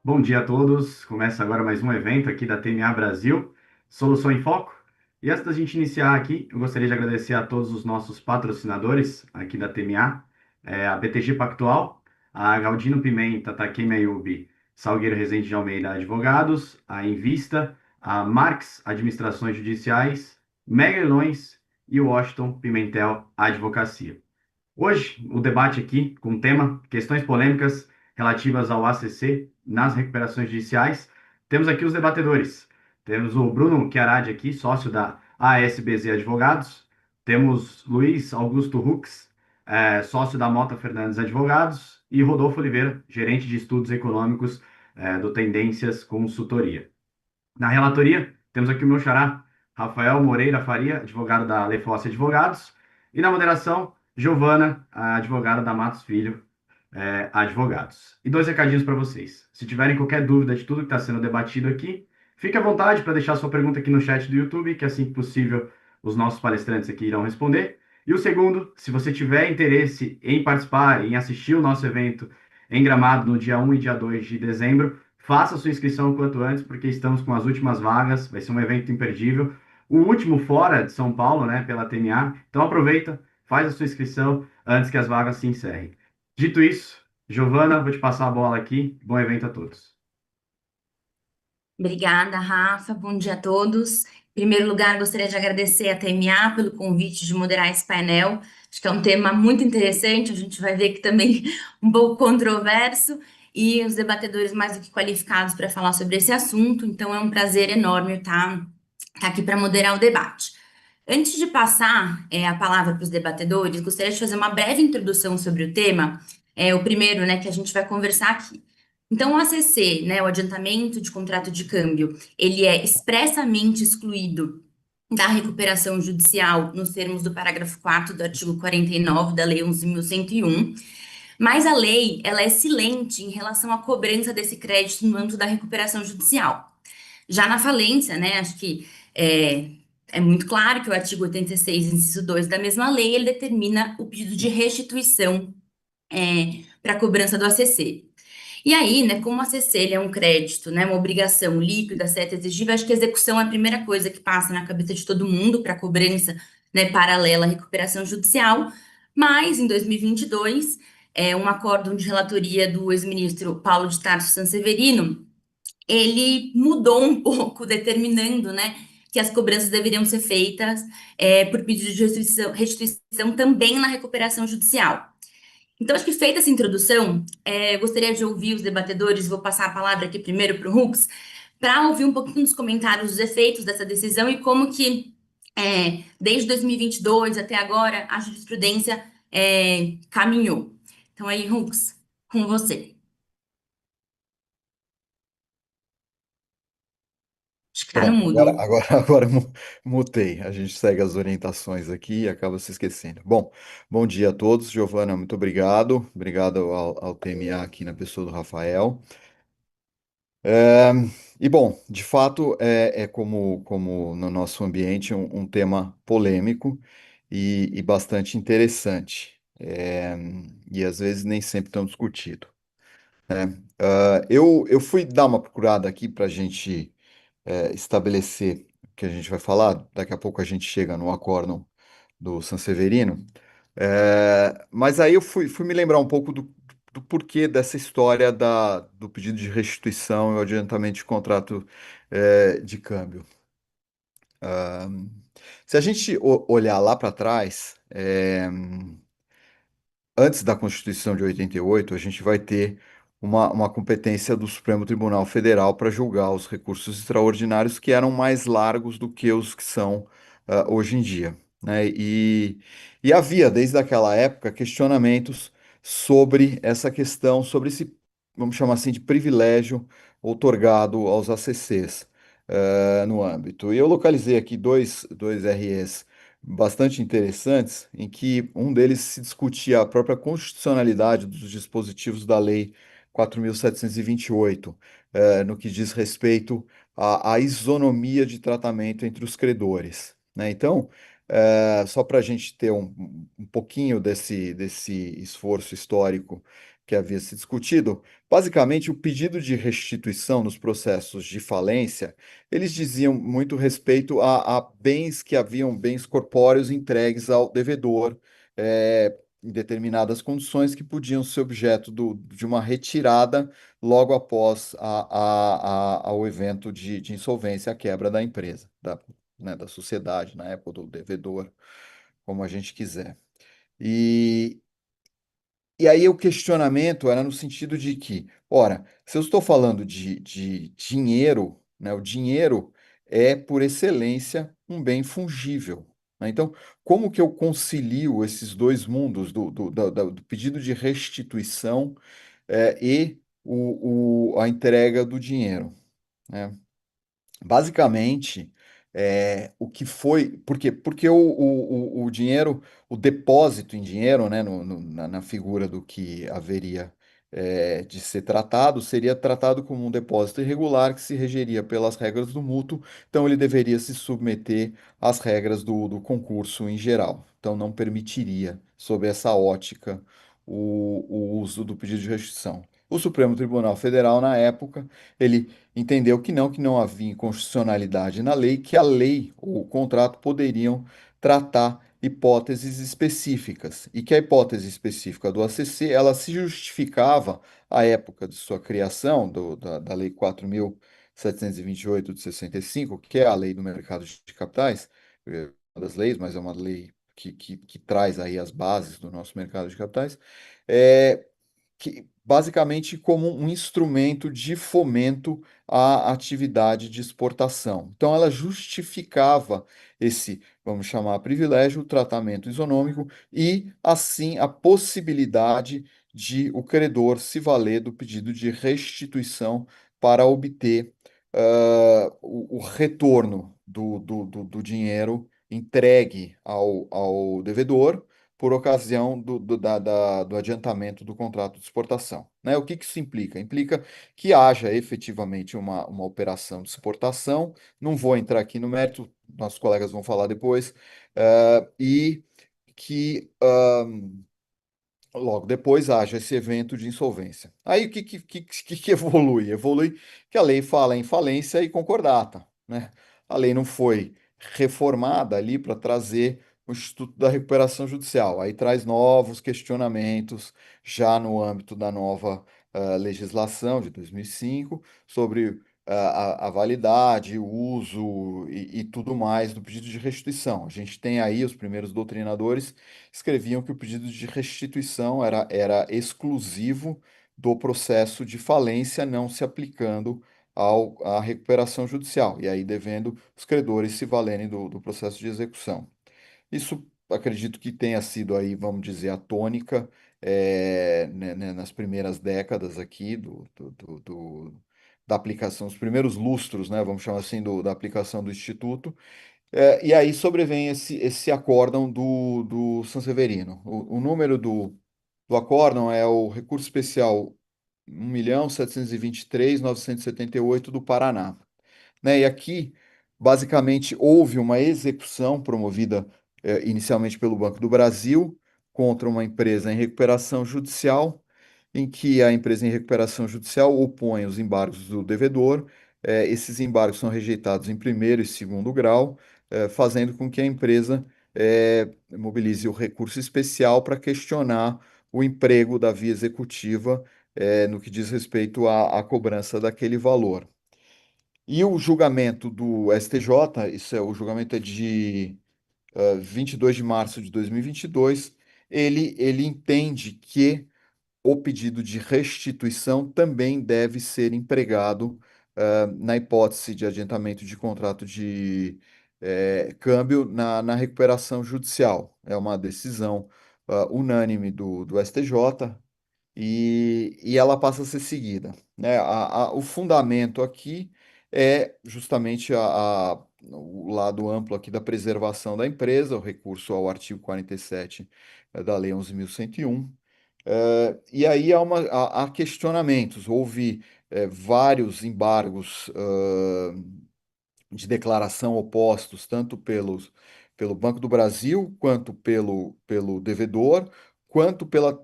Bom dia a todos. Começa agora mais um evento aqui da TMA Brasil, Solução em Foco. E antes da gente iniciar aqui, eu gostaria de agradecer a todos os nossos patrocinadores aqui da TMA, a BTG Pactual, a Galdino Pimenta, Takemi Ayubi, Salgueiro Rezende de Almeida Advogados, a Invista, a Marx Administrações Judiciais, Megalões e o Washington Pimentel Advocacia. Hoje, o debate aqui com o tema questões polêmicas relativas ao ACC nas recuperações judiciais. Temos aqui os debatedores. Temos o Bruno Chiaradi aqui, sócio da ASBZ Advogados. Temos Luiz Augusto Hux, sócio da Mota Fernandes Advogados. E Rodolfo Oliveira, gerente de estudos econômicos, do Tendências Consultoria. Na relatoria, temos aqui o meu xará, Rafael Moreira Faria, advogado da Lefosse Advogados. E na moderação, Giovana, a advogada da Matos Filho, Advogados. E dois recadinhos para vocês. Se tiverem qualquer dúvida de tudo que está sendo debatido aqui, fique à vontade para deixar sua pergunta aqui no chat do YouTube, que assim que possível os nossos palestrantes aqui irão responder. E o segundo, se você tiver interesse em participar, em assistir o nosso evento em Gramado no dia 1 e dia 2 de dezembro, faça sua inscrição o quanto antes, porque estamos com as últimas vagas, vai ser um evento imperdível. O último fora de São Paulo, né, pela TMA. Então aproveita, faz a sua inscrição antes que as vagas se encerrem. Dito isso, Giovana, vou te passar a bola aqui. Bom evento a todos. Obrigada, Rafa. Bom dia a todos. Em primeiro lugar, gostaria de agradecer a TMA pelo convite de moderar esse painel. Acho que é um tema muito interessante, a gente vai ver que também um pouco controverso e os debatedores mais do que qualificados para falar sobre esse assunto. Então, é um prazer enorme estar aqui para moderar o debate. Antes de passar a palavra para os debatedores, gostaria de fazer uma breve introdução sobre o tema, o primeiro, né, que a gente vai conversar aqui. Então, o ACC, né, o adiantamento de contrato de câmbio, ele é expressamente excluído da recuperação judicial nos termos do parágrafo 4 do artigo 49 da Lei 11.101, mas a lei, ela é silente em relação à cobrança desse crédito no âmbito da recuperação judicial. Já na falência, né, acho que é muito claro que o artigo 86, inciso 2 da mesma lei, ele determina o pedido de restituição para a cobrança do ACC. E aí, né, como o ACC ele é um crédito, né, uma obrigação líquida, certa, exigível, acho que a execução é a primeira coisa que passa na cabeça de todo mundo para cobrança, né, paralela à recuperação judicial. Mas, em 2022, um acórdão de relatoria do ex-ministro Paulo de Tarso Sanseverino, ele mudou um pouco, determinando, né, que as cobranças deveriam ser feitas por pedido de restituição também na recuperação judicial. Então, acho que feita essa introdução, eu gostaria de ouvir os debatedores, vou passar a palavra aqui primeiro para o Hux, para ouvir um pouquinho dos comentários, dos efeitos dessa decisão e como que, desde 2022 até agora, a jurisprudência caminhou. Então, aí, Hux, com você. Acho que está no Pronto, agora, mudo. agora, agora mutei. A gente segue as orientações aqui e acaba se esquecendo. Bom dia a todos. Giovana, muito obrigado. Obrigado ao TMA aqui na pessoa do Rafael. É, de fato, é como no nosso ambiente um tema polêmico e bastante interessante. E às vezes nem sempre tão discutido. Eu fui dar uma procurada aqui para a gente estabelecer o que a gente vai falar. Daqui a pouco a gente chega no acórdão do Sanseverino. Mas aí eu fui me lembrar um pouco do porquê dessa história do pedido de restituição e o adiantamento de contrato de câmbio. Se a gente olhar lá para trás, antes da Constituição de 88, a gente vai ter uma competência do Supremo Tribunal Federal para julgar os recursos extraordinários que eram mais largos do que os que são hoje em dia, né? E havia, desde aquela época, questionamentos sobre essa questão, sobre esse, vamos chamar assim, de privilégio outorgado aos ACCs no âmbito. E eu localizei aqui dois REs bastante interessantes, em que um deles se discutia a própria constitucionalidade dos dispositivos da Lei 4.728, no que diz respeito à isonomia de tratamento entre os credores, né? Então, só para a gente ter um pouquinho desse esforço histórico que havia se discutido, basicamente o pedido de restituição nos processos de falência eles diziam muito respeito a bens que haviam bens corpóreos entregues ao devedor, em determinadas condições que podiam ser objeto de uma retirada logo após ao evento de insolvência, a quebra da empresa, né, da sociedade, na época do devedor, como a gente quiser. E, e aí o questionamento era no sentido de que, ora, se eu estou falando de dinheiro, né, o dinheiro é, por excelência, um bem fungível, né? Então, como que eu concilio esses dois mundos do pedido de restituição, e a entrega do dinheiro, né? Basicamente, o que foi. Por quê? Porque o dinheiro, o depósito em dinheiro, né, na figura do que haveria de ser tratado, seria tratado como um depósito irregular que se regeria pelas regras do mútuo, então ele deveria se submeter às regras do concurso em geral. Então não permitiria, sob essa ótica, o uso do pedido de restituição. O Supremo Tribunal Federal, na época, ele entendeu que não havia inconstitucionalidade na lei, que a lei ou o contrato poderiam tratar hipóteses específicas e que a hipótese específica do ACC ela se justificava à época de sua criação, da Lei 4.728 de 65, que é a lei do mercado de capitais, uma das leis, mas é uma lei que traz aí as bases do nosso mercado de capitais, é, basicamente como um instrumento de fomento à atividade de exportação. Então, ela justificava esse, vamos chamar, privilégio, o tratamento isonômico e, assim, a possibilidade de o credor se valer do pedido de restituição para obter o retorno do dinheiro entregue ao devedor por ocasião do adiantamento do contrato de exportação, né? O que que isso implica? Implica que haja efetivamente uma operação de exportação, não vou entrar aqui no mérito, nossos colegas vão falar depois, e que logo depois haja esse evento de insolvência. Aí o que evolui? Evolui que a lei fala em falência e concordata, né? A lei não foi reformada ali para trazer o Instituto da Recuperação Judicial. Aí traz novos questionamentos já no âmbito da nova legislação de 2005 sobre a validade, o uso e tudo mais do pedido de restituição. A gente tem aí os primeiros doutrinadores escreviam que o pedido de restituição era exclusivo do processo de falência, não se aplicando à recuperação judicial, e aí devendo os credores se valerem do processo de execução. Isso acredito que tenha sido aí, vamos dizer, a tônica né, nas primeiras décadas aqui da aplicação, os primeiros lustros, né, vamos chamar assim, da aplicação do Instituto, e aí sobrevém esse acórdão do Sanseverino. O número do acórdão é o recurso especial 1.723.978 do Paraná, né? E aqui, basicamente, houve uma execução promovida inicialmente pelo Banco do Brasil contra uma empresa em recuperação judicial, em que a empresa em recuperação judicial opõe os embargos do devedor. Esses embargos são rejeitados em primeiro e segundo grau, fazendo com que a empresa mobilize o recurso especial para questionar o emprego da via executiva, no que diz respeito à cobrança daquele valor. E o julgamento do STJ, o julgamento é de 22 de março de 2022, ele entende que o pedido de restituição também deve ser empregado na hipótese de adiantamento de contrato de câmbio na recuperação judicial. É uma decisão unânime do STJ e ela passa a ser seguida, né? O fundamento aqui é justamente o lado amplo aqui da preservação da empresa, o recurso ao artigo 47 da Lei 11.101. E aí há questionamentos, houve vários embargos de declaração opostos, tanto pelo Banco do Brasil, quanto pelo devedor, quanto pela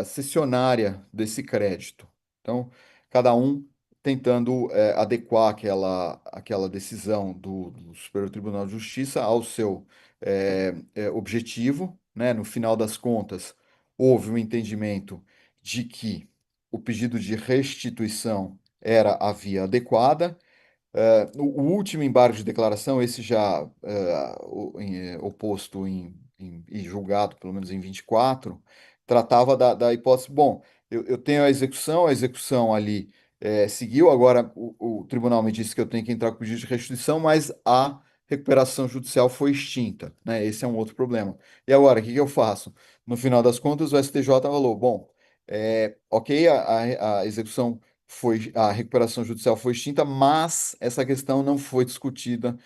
cessionária desse crédito. Então, cada um tentando adequar aquela decisão do Superior Tribunal de Justiça ao seu objetivo, né? No final das contas, houve um entendimento de que o pedido de restituição era a via adequada. O último embargo de declaração, esse já oposto e julgado, pelo menos em 24, tratava da hipótese, bom, eu tenho a execução ali seguiu, agora o tribunal me disse que eu tenho que entrar com pedido de restituição, mas a recuperação judicial foi extinta, né? Esse é um outro problema. E agora, o que que eu faço? No final das contas, o STJ falou, bom, ok, a execução a recuperação judicial foi extinta, mas essa questão não foi discutida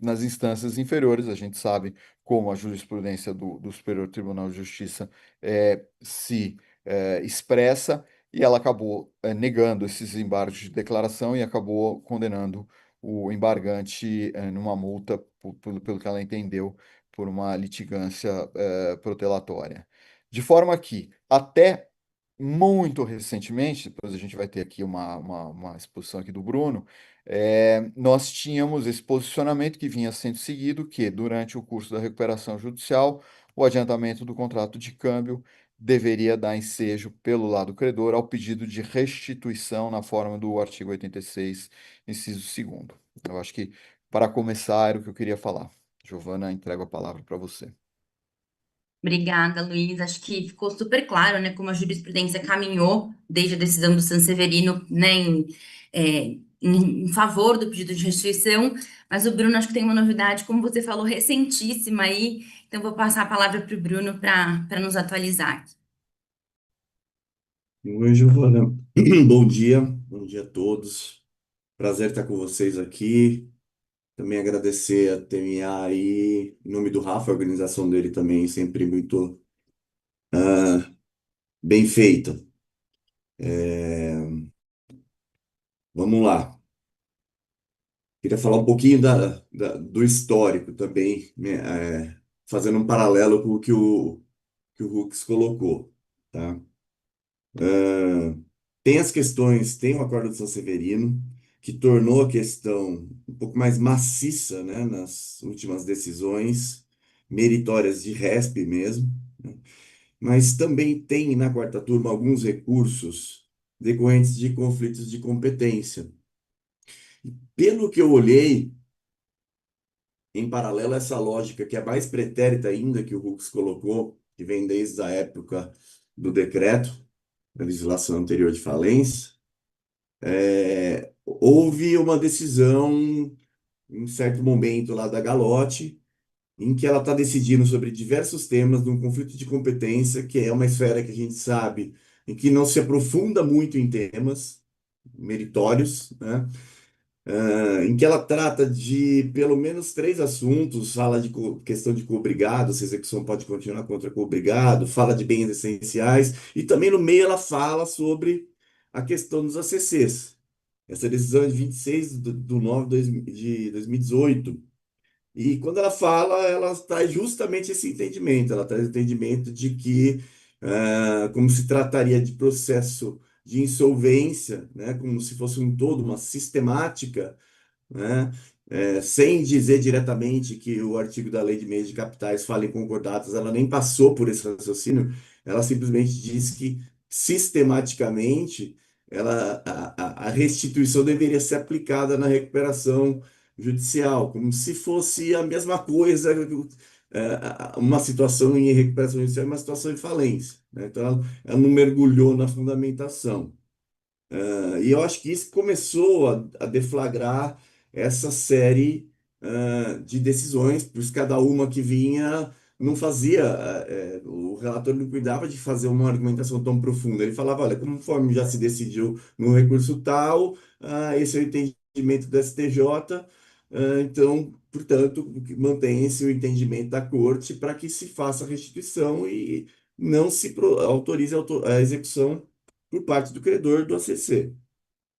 nas instâncias inferiores. A gente sabe como a jurisprudência do Superior Tribunal de Justiça se expressa, e ela acabou negando esses embargos de declaração e acabou condenando o embargante numa multa, pelo que ela entendeu, por uma litigância protelatória. De forma que, até muito recentemente, depois a gente vai ter aqui uma exposição aqui do Bruno, nós tínhamos esse posicionamento que vinha sendo seguido, que durante o curso da recuperação judicial, o adiantamento do contrato de câmbio deveria dar ensejo pelo lado credor ao pedido de restituição na forma do artigo 86, inciso 2º. Eu acho que, para começar, era o que eu queria falar. Giovana, entrego a palavra para você. Obrigada, Luiz. Acho que ficou super claro, né, como a jurisprudência caminhou desde a decisão do Sanseverino, né, em favor do pedido de restituição. Mas o Bruno, acho que tem uma novidade, como você falou, recentíssima aí. Então, vou passar a palavra para o Bruno para nos atualizar. Oi, Giovana. Bom dia a todos. Prazer estar com vocês aqui. Também agradecer a TMA aí, em nome do Rafa, a organização dele também sempre muito bem feita. Vamos lá. Queria falar um pouquinho do histórico também, né, fazendo um paralelo com o que o Hux colocou, tá? Tem as questões, tem o Acordo de São Severino, que tornou a questão um pouco mais maciça, né, nas últimas decisões, meritórias de RESP mesmo, né? Mas também tem na quarta turma alguns recursos decorrentes de conflitos de competência. Pelo que eu olhei, em paralelo a essa lógica que é mais pretérita ainda que o Hux colocou, que vem desde a época do decreto, da legislação anterior de falência, houve uma decisão, em certo momento lá da Galote, em que ela está decidindo sobre diversos temas de um conflito de competência, que é uma esfera que a gente sabe, em que não se aprofunda muito em temas meritórios, né? Em que ela trata de pelo menos três assuntos, fala de questão de coobrigado, se a execução pode continuar contra coobrigado, fala de bens essenciais, e também no meio ela fala sobre a questão dos ACCs. Essa decisão é de 26 de 9 de 2018. E quando ela fala, ela traz justamente esse entendimento. Ela traz o entendimento de que, como se trataria de processo de insolvência, né, como se fosse um todo, uma sistemática, né, sem dizer diretamente que o artigo da Lei de Meios de Capitais fala em concordatos, ela nem passou por esse raciocínio, ela simplesmente diz que, sistematicamente, a restituição deveria ser aplicada na recuperação judicial, como se fosse a mesma coisa, uma situação em recuperação judicial e uma situação em falência, né? Então, ela não mergulhou na fundamentação. E eu acho que isso começou a deflagrar essa série de decisões, pois cada uma que vinha não fazia, o relator não cuidava de fazer uma argumentação tão profunda. Ele falava, olha, conforme já se decidiu no recurso tal, esse é o entendimento entendimento do STJ, então, portanto, mantém-se o entendimento da corte para que se faça a restituição e não se autorize a execução por parte do credor do ACC,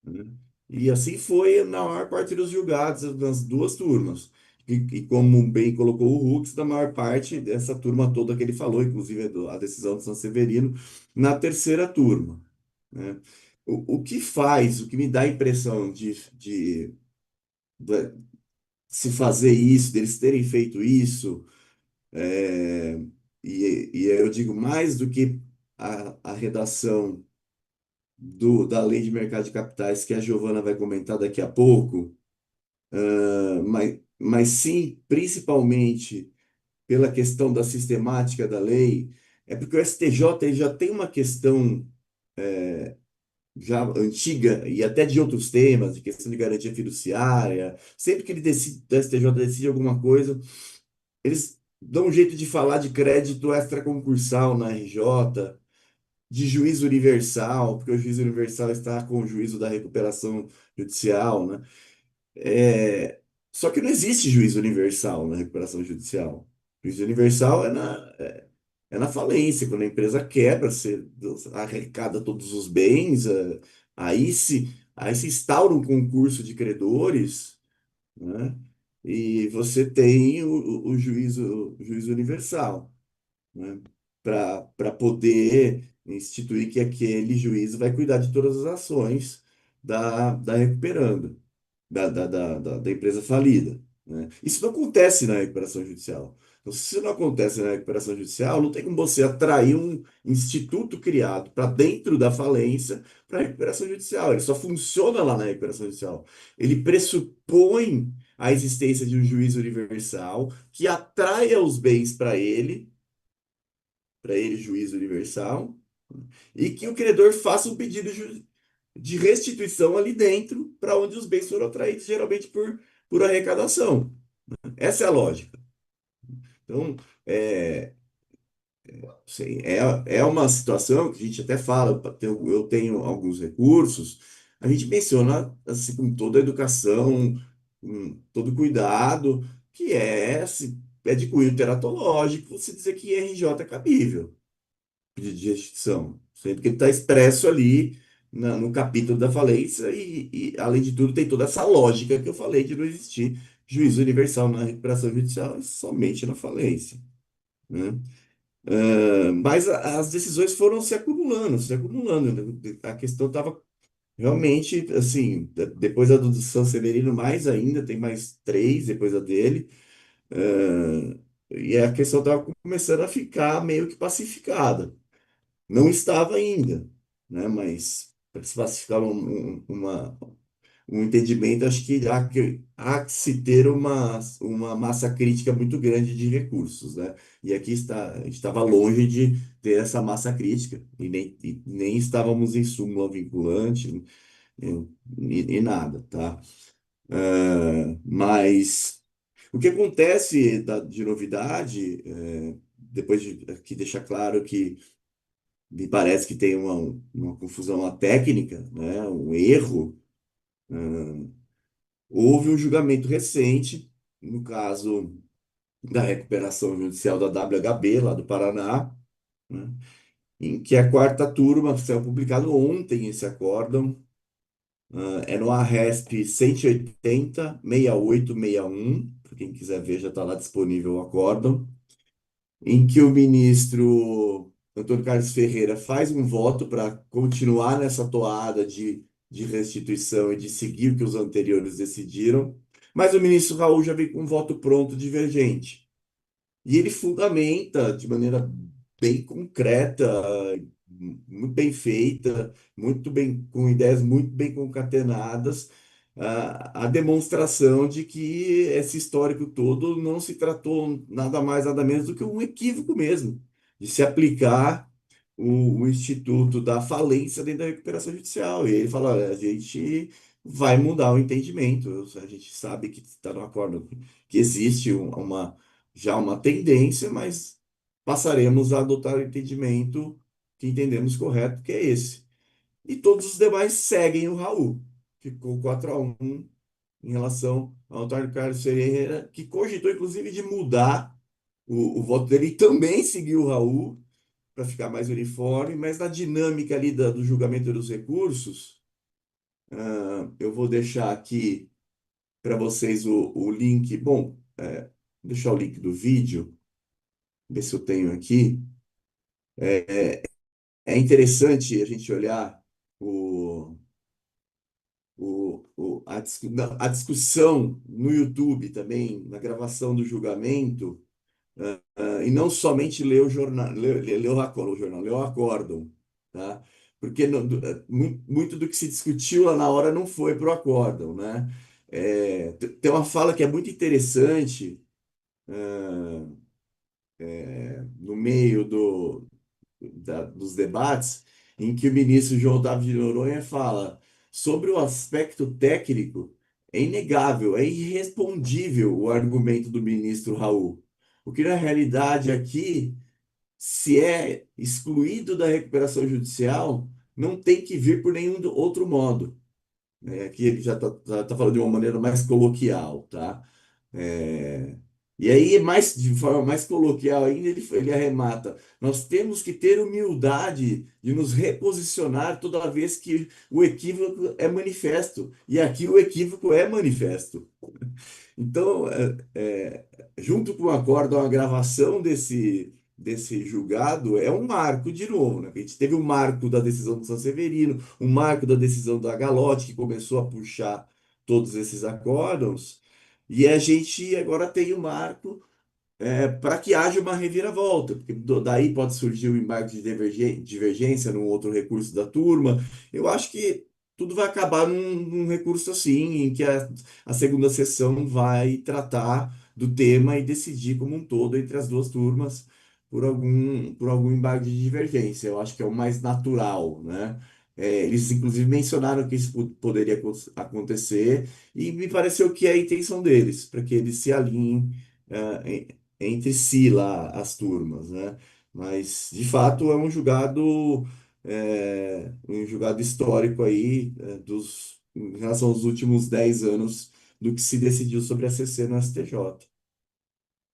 né? E assim foi na maior parte dos julgados, nas duas turmas. E como bem colocou o Hux, da maior parte dessa turma toda que ele falou, inclusive a decisão de São Severino, na terceira turma, né? O que me dá a impressão de se fazer isso, deles terem feito isso, é, e eu digo mais do que a redação da Lei de Mercado de Capitais, que a Giovana vai comentar daqui a pouco, mas sim, principalmente pela questão da sistemática da lei, é porque o STJ ele já tem uma questão já antiga e até de outros temas, de questão de garantia fiduciária. Sempre que ele decide, o STJ decide alguma coisa, eles dão um jeito de falar de crédito extraconcursal na RJ, de juízo universal, porque o juízo universal está com o juízo da recuperação judicial, né? É, Só que não existe juízo universal na recuperação judicial. Juízo universal é na falência, quando a empresa quebra, você arrecada todos os bens, aí se instaura um concurso de credores, né? E você tem o juízo universal, né? Para poder instituir que aquele juiz vai cuidar de todas as ações da recuperanda da empresa falida, né? Isso não acontece na recuperação judicial. Então, se isso não acontece na recuperação judicial, não tem como você atrair um instituto criado para dentro da falência para a recuperação judicial. Ele só funciona lá na recuperação judicial. Ele pressupõe a existência de um juiz universal que atraia os bens para ele, juiz universal, e que o credor faça um pedido de restituição ali dentro, para onde os bens foram atraídos, geralmente por arrecadação. Essa é a lógica. Então, sim, é uma situação que a gente até fala, eu tenho alguns recursos, a gente menciona assim, com toda a educação, com todo cuidado, que é de cunho teratológico você dizer que RJ é cabível, pedido de restituição, sendo que ele está expresso ali no capítulo da falência além de tudo, tem toda essa lógica que eu falei de não existir juízo universal na recuperação judicial, é somente na falência, né? Mas as decisões foram se acumulando, se acumulando, né? A questão estava realmente, assim, depois da do São Severino, mais ainda, tem mais três depois da dele, e a questão estava começando a ficar meio que pacificada. Não estava ainda, né? Mas para se pacificar um entendimento, acho que há que se ter uma massa crítica muito grande de recursos, né? E aqui a gente estava longe de ter essa massa crítica, e nem estávamos em súmula vinculante, e nada, tá? Mas o que acontece de novidade, depois de aqui deixar claro que me parece que tem uma confusão na técnica, né? Um erro. Houve um julgamento recente, no caso da recuperação judicial da WHB, lá do Paraná, né, em que a quarta turma, saiu publicado ontem esse acórdão, é no ARESP 180-6861, para quem quiser ver, já está lá disponível o acórdão, em que o ministro Antônio Carlos Ferreira faz um voto para continuar nessa toada de restituição e de seguir o que os anteriores decidiram, mas o ministro Raul já vem com um voto pronto divergente. E ele fundamenta de maneira bem concreta, muito bem feita, muito bem, com ideias muito bem concatenadas, a demonstração de que esse histórico todo não se tratou nada mais, nada menos do que um equívoco mesmo, de se aplicar o instituto da falência dentro da recuperação judicial. E ele fala: olha, a gente vai mudar o entendimento, a gente sabe que está no acordo, que existe já uma tendência, mas passaremos a adotar o entendimento que entendemos correto, que é esse. E todos os demais seguem o Raul. Ficou 4-1 em relação ao Antônio Carlos Ferreira, que cogitou, inclusive, de mudar o voto dele e também seguir o Raul para ficar mais uniforme, mas na dinâmica ali do julgamento dos recursos, eu vou deixar aqui para vocês o link. Bom, vou deixar o link do vídeo, ver se eu tenho aqui. É interessante a gente olhar a discussão no YouTube também, na gravação do julgamento, e não somente ler o jornal, ler o acórdão, tá? Porque muito do que se discutiu lá na hora não foi para o acórdão, né? Tem uma fala que é muito interessante, no meio dos debates, em que o ministro João Otávio de Noronha fala sobre o aspecto técnico, é inegável, é irrespondível o argumento do ministro Raul. Porque, na realidade, aqui, se é excluído da recuperação judicial, não tem que vir por nenhum outro modo, né? Aqui ele já tá falando de uma maneira mais coloquial, tá? É, E aí, de forma mais coloquial ainda, ele arremata: nós temos que ter humildade de nos reposicionar toda vez que o equívoco é manifesto. E aqui o equívoco é manifesto. Então, junto com o acórdão, a gravação desse julgado é um marco de novo, né? A gente teve o marco da decisão do Sanseverino, o marco da decisão da Galotti, que começou a puxar todos esses acórdãos, e a gente agora tem o marco para que haja uma reviravolta, porque daí pode surgir o embargo de divergência num outro recurso da turma. Eu acho que tudo vai acabar num recurso assim, em que a segunda sessão vai tratar do tema e decidir como um todo entre as duas turmas por algum embargo de divergência. Eu acho que é o mais natural, né? Eles inclusive mencionaram que isso poderia acontecer e me pareceu que é a intenção deles, para que eles se alinhem entre si lá as turmas, né? Mas de fato é um julgado histórico aí em relação aos últimos 10 anos do que se decidiu sobre a CC no STJ.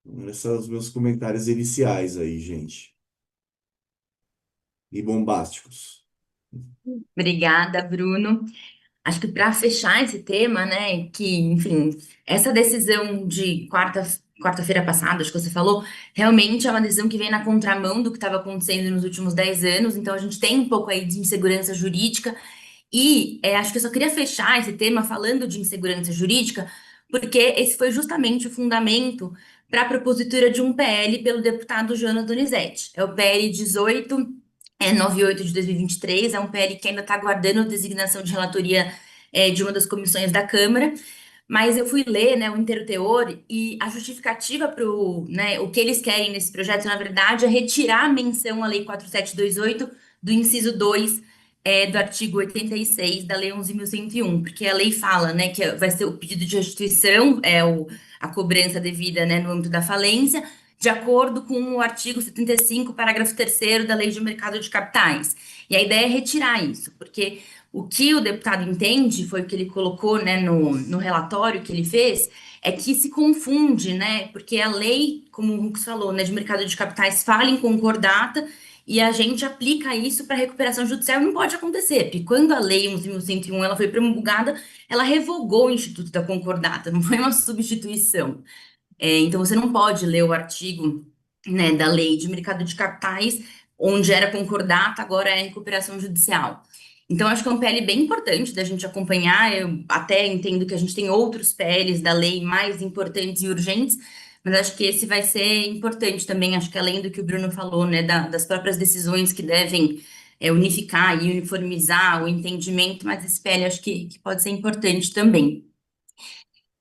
Então, esses são os meus comentários iniciais aí, gente. E bombásticos. Obrigada, Bruno. Acho que para fechar esse tema, né, que, enfim, essa decisão de quarta-feira passada, acho que você falou, realmente é uma decisão que vem na contramão do que estava acontecendo nos últimos 10 anos, então a gente tem um pouco aí de insegurança jurídica, e acho que eu só queria fechar esse tema falando de insegurança jurídica, porque esse foi justamente o fundamento para a propositura de um PL pelo deputado Jonas Donizete. É o PL 98 de 2023, é um PL que ainda está aguardando a designação de relatoria de uma das comissões da Câmara, mas eu fui ler, né, o inteiro teor e a justificativa para o que eles querem nesse projeto, na verdade, é retirar a menção à Lei 4728 do inciso 2 do artigo 86 da Lei 11.101, porque a lei fala, né, que vai ser o pedido de restituição, a cobrança devida, né, no âmbito da falência, de acordo com o artigo 75, parágrafo 3º da Lei de Mercado de Capitais. E a ideia é retirar isso, porque o que o deputado entende, foi o que ele colocou, né, no relatório que ele fez, é que se confunde, né, porque a lei, como o Rux falou, né, de mercado de capitais fala em concordata e a gente aplica isso para recuperação judicial, não pode acontecer, porque quando a lei 11.101 ela foi promulgada, ela revogou o Instituto da Concordata, não foi uma substituição. Então, você não pode ler o artigo, né, da lei de mercado de capitais, onde era concordata, agora é recuperação judicial. Então, acho que é um PL bem importante da gente acompanhar. Eu até entendo que a gente tem outros PLs da lei mais importantes e urgentes, mas acho que esse vai ser importante também. Acho que além do que o Bruno falou, né, das próprias decisões que devem unificar e uniformizar o entendimento, mas esse PL acho que pode ser importante também.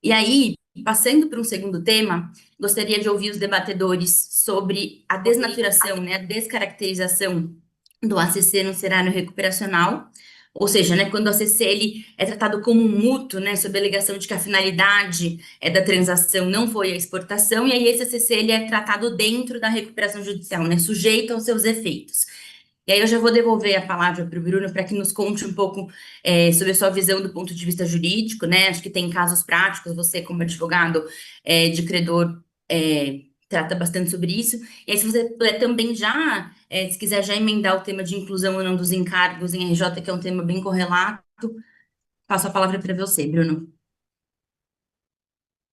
E aí, passando para um segundo tema, gostaria de ouvir os debatedores sobre a desnaturação, né, a descaracterização do ACC no cenário recuperacional, ou seja, né, quando o ACC ele é tratado como um mútuo, né, sob a alegação de que a finalidade da transação não foi a exportação, e aí esse ACC ele é tratado dentro da recuperação judicial, né, sujeito aos seus efeitos. E aí eu já vou devolver a palavra para o Bruno para que nos conte um pouco sobre a sua visão do ponto de vista jurídico, né? Acho que tem casos práticos, você como advogado de credor trata bastante sobre isso. E aí se você puder também já, se quiser já emendar o tema de inclusão ou não dos encargos em RJ, que é um tema bem correlato, passo a palavra para você, Bruno.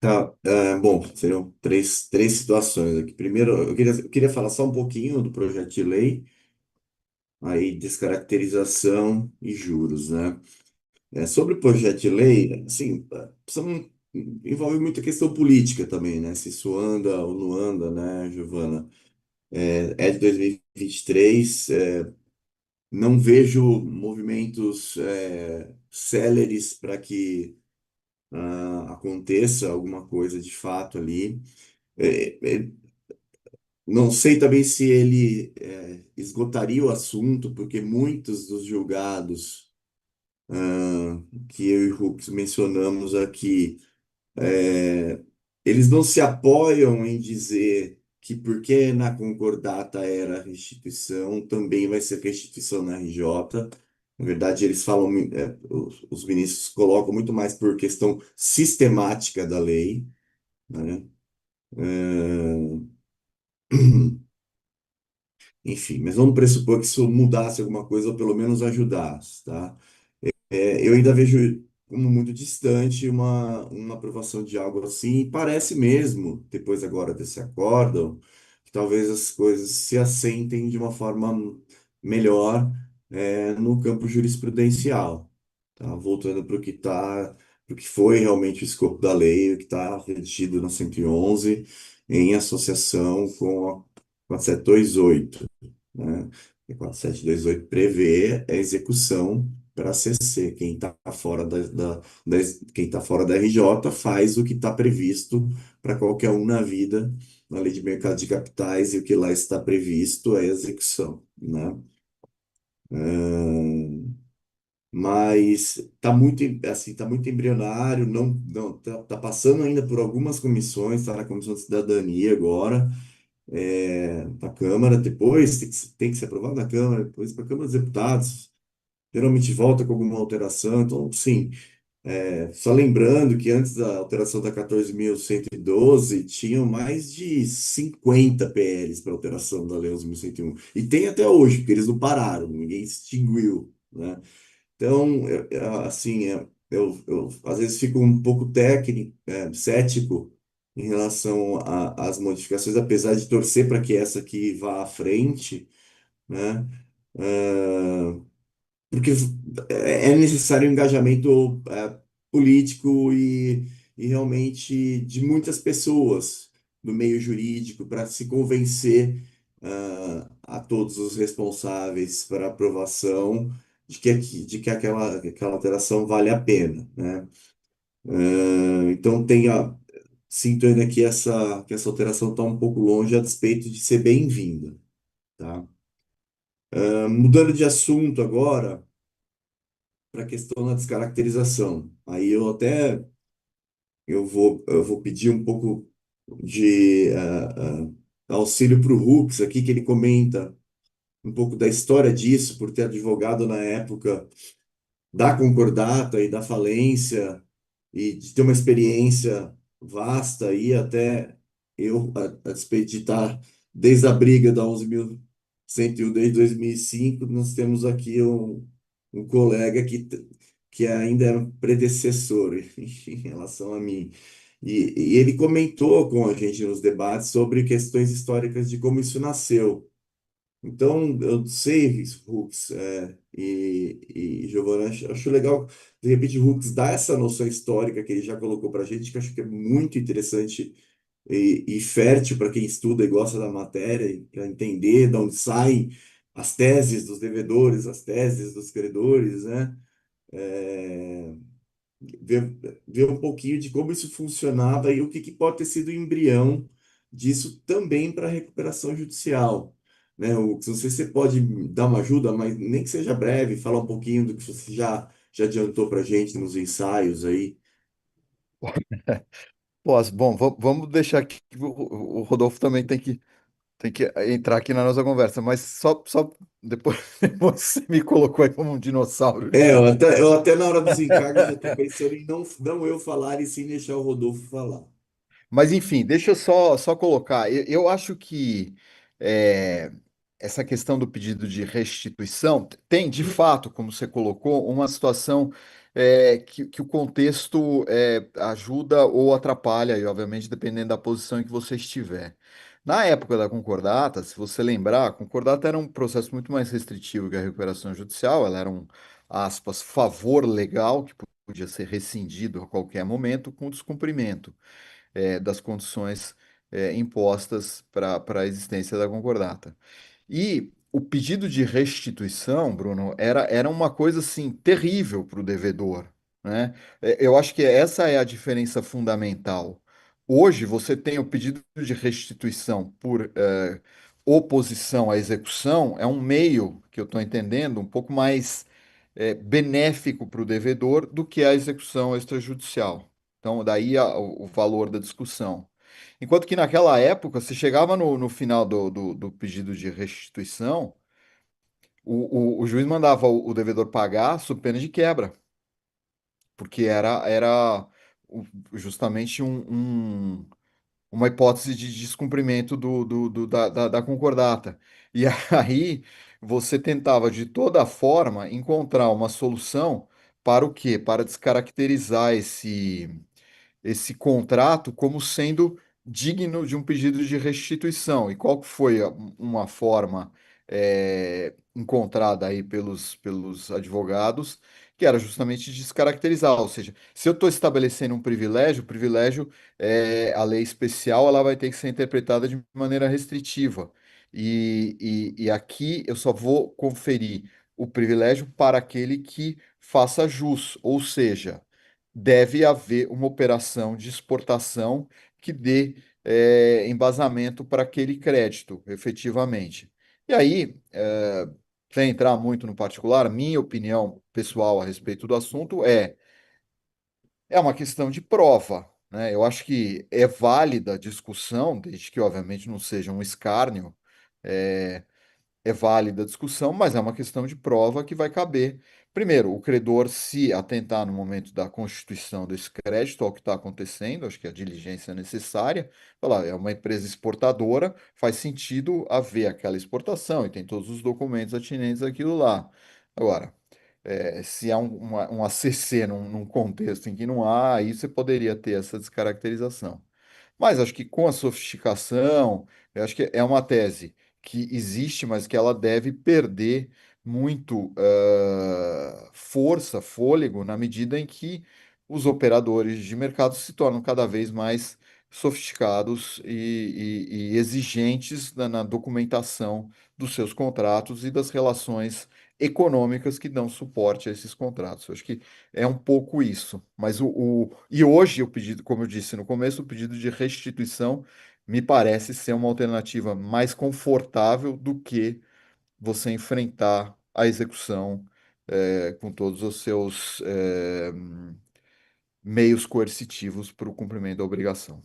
Tá, bom, seriam três situações aqui. Primeiro, eu queria falar só um pouquinho do projeto de lei, aí descaracterização e juros, né? Sobre o projeto de lei, assim, envolve muita questão política também, né? Se isso anda ou não anda, né, Giovana? É de 2023, não vejo movimentos céleres para que aconteça alguma coisa de fato ali. É, Não sei também se ele esgotaria o assunto, porque muitos dos julgados que eu e o Hux mencionamos aqui, é, eles não se apoiam em dizer que porque na concordata era restituição, também vai ser restituição na RJ. Na verdade, eles falam, os ministros colocam muito mais por questão sistemática da lei, né? É, Enfim, mas vamos pressupor que isso mudasse alguma coisa, ou pelo menos ajudasse, tá? Eu ainda vejo como muito distante uma aprovação de algo assim, e parece mesmo, depois agora desse acórdão, que talvez as coisas se assentem de uma forma melhor, no campo jurisprudencial, tá? Voltando para o que para o que foi realmente o escopo da lei, o que está redigido na 111, em associação com a 728, né? E 4728 prevê a execução para CC. Quem está fora quem tá fora da RJ faz o que está previsto para qualquer um na vida, na lei de mercado de capitais, e o que lá está previsto é execução, né? Ahn, mas tá muito embrionário, não tá passando ainda por algumas comissões, está na Comissão de Cidadania agora, na Câmara, depois tem que ser aprovado na Câmara, depois para a Câmara dos Deputados, geralmente volta com alguma alteração. Então, sim, só lembrando que antes da alteração da 14.112 tinham mais de 50 PLs para alteração da Lei 11.101. E tem até hoje, porque eles não pararam, ninguém extinguiu, né? Então, assim, eu às vezes fico um pouco cético em relação às modificações, apesar de torcer para que essa aqui vá à frente, né? Ah, Porque é necessário um engajamento político e realmente de muitas pessoas no meio jurídico para se convencer a todos os responsáveis para aprovação de que aquela alteração vale a pena, né? Então sinto ainda que essa alteração está um pouco longe a despeito de ser bem-vinda, tá? Mudando de assunto agora, para a questão da descaracterização. Aí eu vou pedir um pouco de auxílio para o Hux aqui, que ele comenta um pouco da história disso, por ter advogado na época da concordata e da falência, e de ter uma experiência vasta e até a despeito de estar desde a briga da 11.101 desde 2005, nós temos aqui um colega que ainda era um predecessor em relação a mim. E ele comentou com a gente nos debates sobre questões históricas de como isso nasceu. Então, eu sei, Hux, e Giovanna, acho legal, de repente, o Hux dar essa noção histórica que ele já colocou para a gente, que eu acho que é muito interessante e fértil para quem estuda e gosta da matéria, para entender de onde saem as teses dos devedores, as teses dos credores, né? É, ver um pouquinho de como isso funcionava e o que pode ter sido o embrião disso também para a recuperação judicial, né? Não sei se você pode dar uma ajuda, mas nem que seja breve, falar um pouquinho do que você já adiantou para a gente nos ensaios aí. Posso, bom, vamos deixar aqui. O Rodolfo também tem que tem que entrar aqui na nossa conversa, mas só depois você me colocou aí como um dinossauro É, já. eu até na hora dos encargos já estou pensando em não eu falar e sim deixar o Rodolfo falar. Mas enfim, deixa eu só colocar. Eu acho que é, essa questão do pedido de restituição tem, de fato, como você colocou, uma situação que o contexto ajuda ou atrapalha, e obviamente dependendo da posição em que você estiver. Na época da concordata, se você lembrar, a concordata era um processo muito mais restritivo que a recuperação judicial, ela era um, aspas, favor legal que podia ser rescindido a qualquer momento com descumprimento das condições impostas para a existência da concordata. E o pedido de restituição, Bruno, era uma coisa assim terrível para o devedor, né? Eu acho que essa é a diferença fundamental. Hoje você tem o pedido de restituição por oposição à execução, é um meio que eu estou entendendo um pouco mais benéfico para o devedor do que a execução extrajudicial. Então, daí o valor da discussão. Enquanto que naquela época, se chegava no final do pedido de restituição, o juiz mandava o devedor pagar sob pena de quebra, porque era justamente uma hipótese de descumprimento da concordata. E aí você tentava de toda forma encontrar uma solução para o quê? Para descaracterizar esse contrato como sendo digno de um pedido de restituição. E qual que foi uma forma encontrada aí pelos advogados, que era justamente descaracterizar, ou seja, se eu estou estabelecendo um privilégio, o privilégio, a lei especial, ela vai ter que ser interpretada de maneira restritiva. E aqui eu só vou conferir o privilégio para aquele que faça jus, ou seja, deve haver uma operação de exportação que dê embasamento para aquele crédito, efetivamente. E aí, sem entrar muito no particular, minha opinião pessoal a respeito do assunto é uma questão de prova, né? Eu acho que é válida a discussão, desde que, obviamente, não seja um escárnio, é, é válida a discussão, mas é uma questão de prova que vai caber. Primeiro, o credor se atentar no momento da constituição desse crédito ao que está acontecendo, acho que a diligência é necessária. Falar, é uma empresa exportadora, faz sentido haver aquela exportação e tem todos os documentos atinentes àquilo lá. Agora, se há um ACC num contexto em que não há, aí você poderia ter essa descaracterização. Mas acho que com a sofisticação, eu acho que é uma tese que existe, mas que ela deve perder muito força, fôlego, na medida em que os operadores de mercado se tornam cada vez mais sofisticados e exigentes na documentação dos seus contratos e das relações econômicas que dão suporte a esses contratos. Eu acho que é um pouco isso. Mas e hoje o pedido, como eu disse no começo, o pedido de restituição me parece ser uma alternativa mais confortável do que você enfrentar a execução com todos os seus meios coercitivos para o cumprimento da obrigação.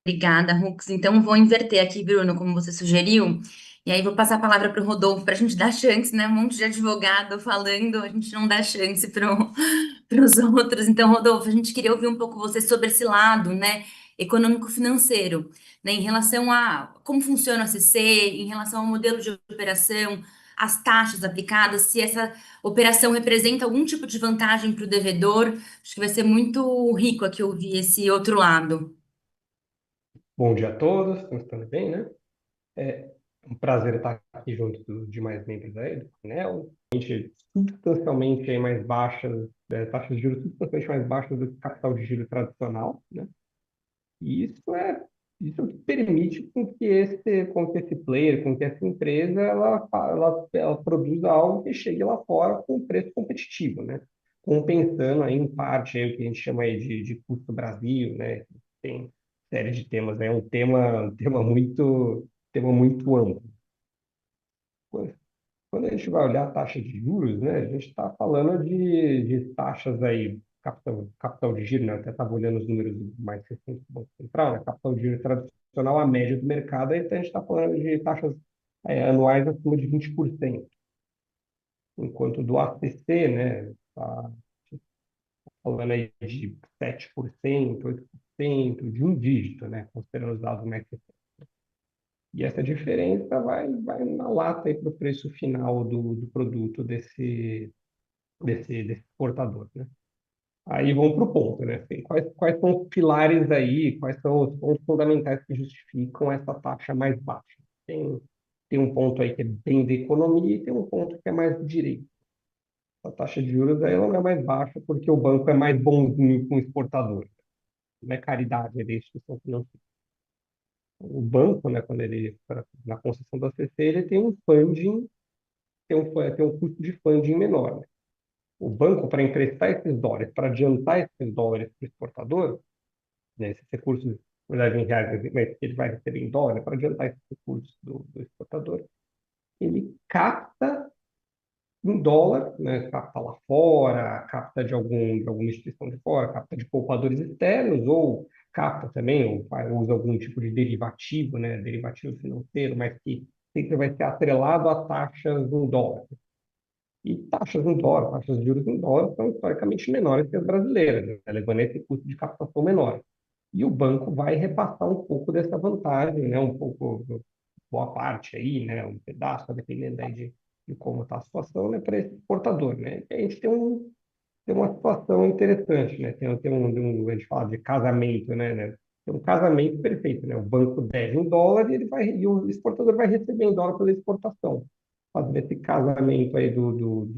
Obrigada, Rux. Então, vou inverter aqui, Bruno, como você sugeriu. E aí, vou passar a palavra para o Rodolfo para a gente dar chance, né? Um monte de advogado falando, a gente não dá chance para os outros. Então, Rodolfo, a gente queria ouvir um pouco você sobre esse lado, né? Econômico-financeiro, né? Em relação a como funciona o ACC, em relação ao modelo de operação, as taxas aplicadas, se essa operação representa algum tipo de vantagem para o devedor. Acho que vai ser muito rico aqui ouvir esse outro lado. Bom dia a todos, estamos estando bem, né? É um prazer estar aqui junto dos demais membros aí do painel. Substancialmente aí mais baixas, taxas de juros substancialmente mais baixas do que capital de giro tradicional, né? E isso que permite com que esse player, com que essa empresa, ela produza algo que chegue lá fora com um preço competitivo, né? Compensando aí em parte aí o que a gente chama aí de custo Brasil, né? Tem série de temas, é tema muito amplo. Quando a gente vai olhar a taxa de juros, né, a gente está falando de taxas aí capital de giro, né? Eu até estava olhando os números mais recentes do Banco Central, né? Capital de giro tradicional, a média do mercado, aí a gente está falando de taxas anuais acima de 20%, enquanto do ACC, né, está falando aí de 7%, 8%, de um dígito, né, considerando os dados mais recentes. E essa diferença vai na lata aí para o preço final do produto desse exportador, né? Aí vamos para o ponto, né? Assim, quais são os pilares aí, quais são os pontos fundamentais que justificam essa taxa mais baixa? Tem, tem um ponto aí que é bem da economia e tem um ponto que é mais do direito. A taxa de juros aí ela não é mais baixa porque o banco é mais bonzinho com o exportador. Não é caridade, é instituição financeira. O banco, né, quando ele, na concessão da CC, ele tem um funding, tem um custo de funding menor, né? O banco, para emprestar esses dólares, para adiantar esses dólares para o exportador, né, esses recursos, na verdade, em reais, mas que ele vai receber em dólar, para adiantar esses recursos do exportador, ele capta em dólar, né, capta lá fora, capta de alguma instituição de fora, capta de poupadores externos, ou capta também, ou usa algum tipo de derivativo, né, derivativo financeiro, mas que sempre vai ser atrelado a taxas em dólar. E taxas em dólar, taxas de juros em dólar são historicamente menores que as brasileiras, né, levando a esse custo de captação menor. E o banco vai repassar um pouco dessa vantagem, né, um pouco, boa parte aí, né, um pedaço, dependendo aí de como está a situação, né, para esse exportador, né. E a gente tem uma situação interessante, né, a gente fala de casamento, né, tem um casamento perfeito, né, o banco deve em dólar e o exportador vai receber em dólar pela exportação, fazendo esse casamento aí do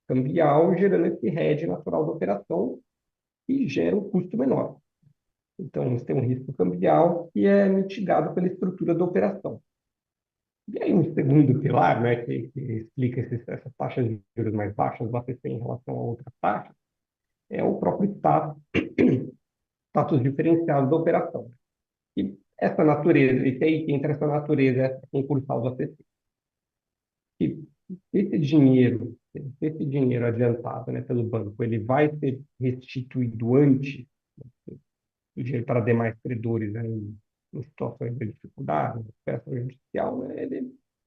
cambial, gerando esse hedge natural da operação e gera um custo menor. Então, você tem um risco cambial que é mitigado pela estrutura da operação. E aí, um segundo pilar, né, que explica essas taxas de juros mais baixas do ACC em relação a outras taxas, é o próprio status diferenciado da operação. E essa natureza, e aí que entra essa natureza, essa concursal do ACC. E esse dinheiro adiantado, né, pelo banco, ele vai ser restituído antes do dinheiro para demais credores, né, em situações de dificuldade, em processo judicial, né,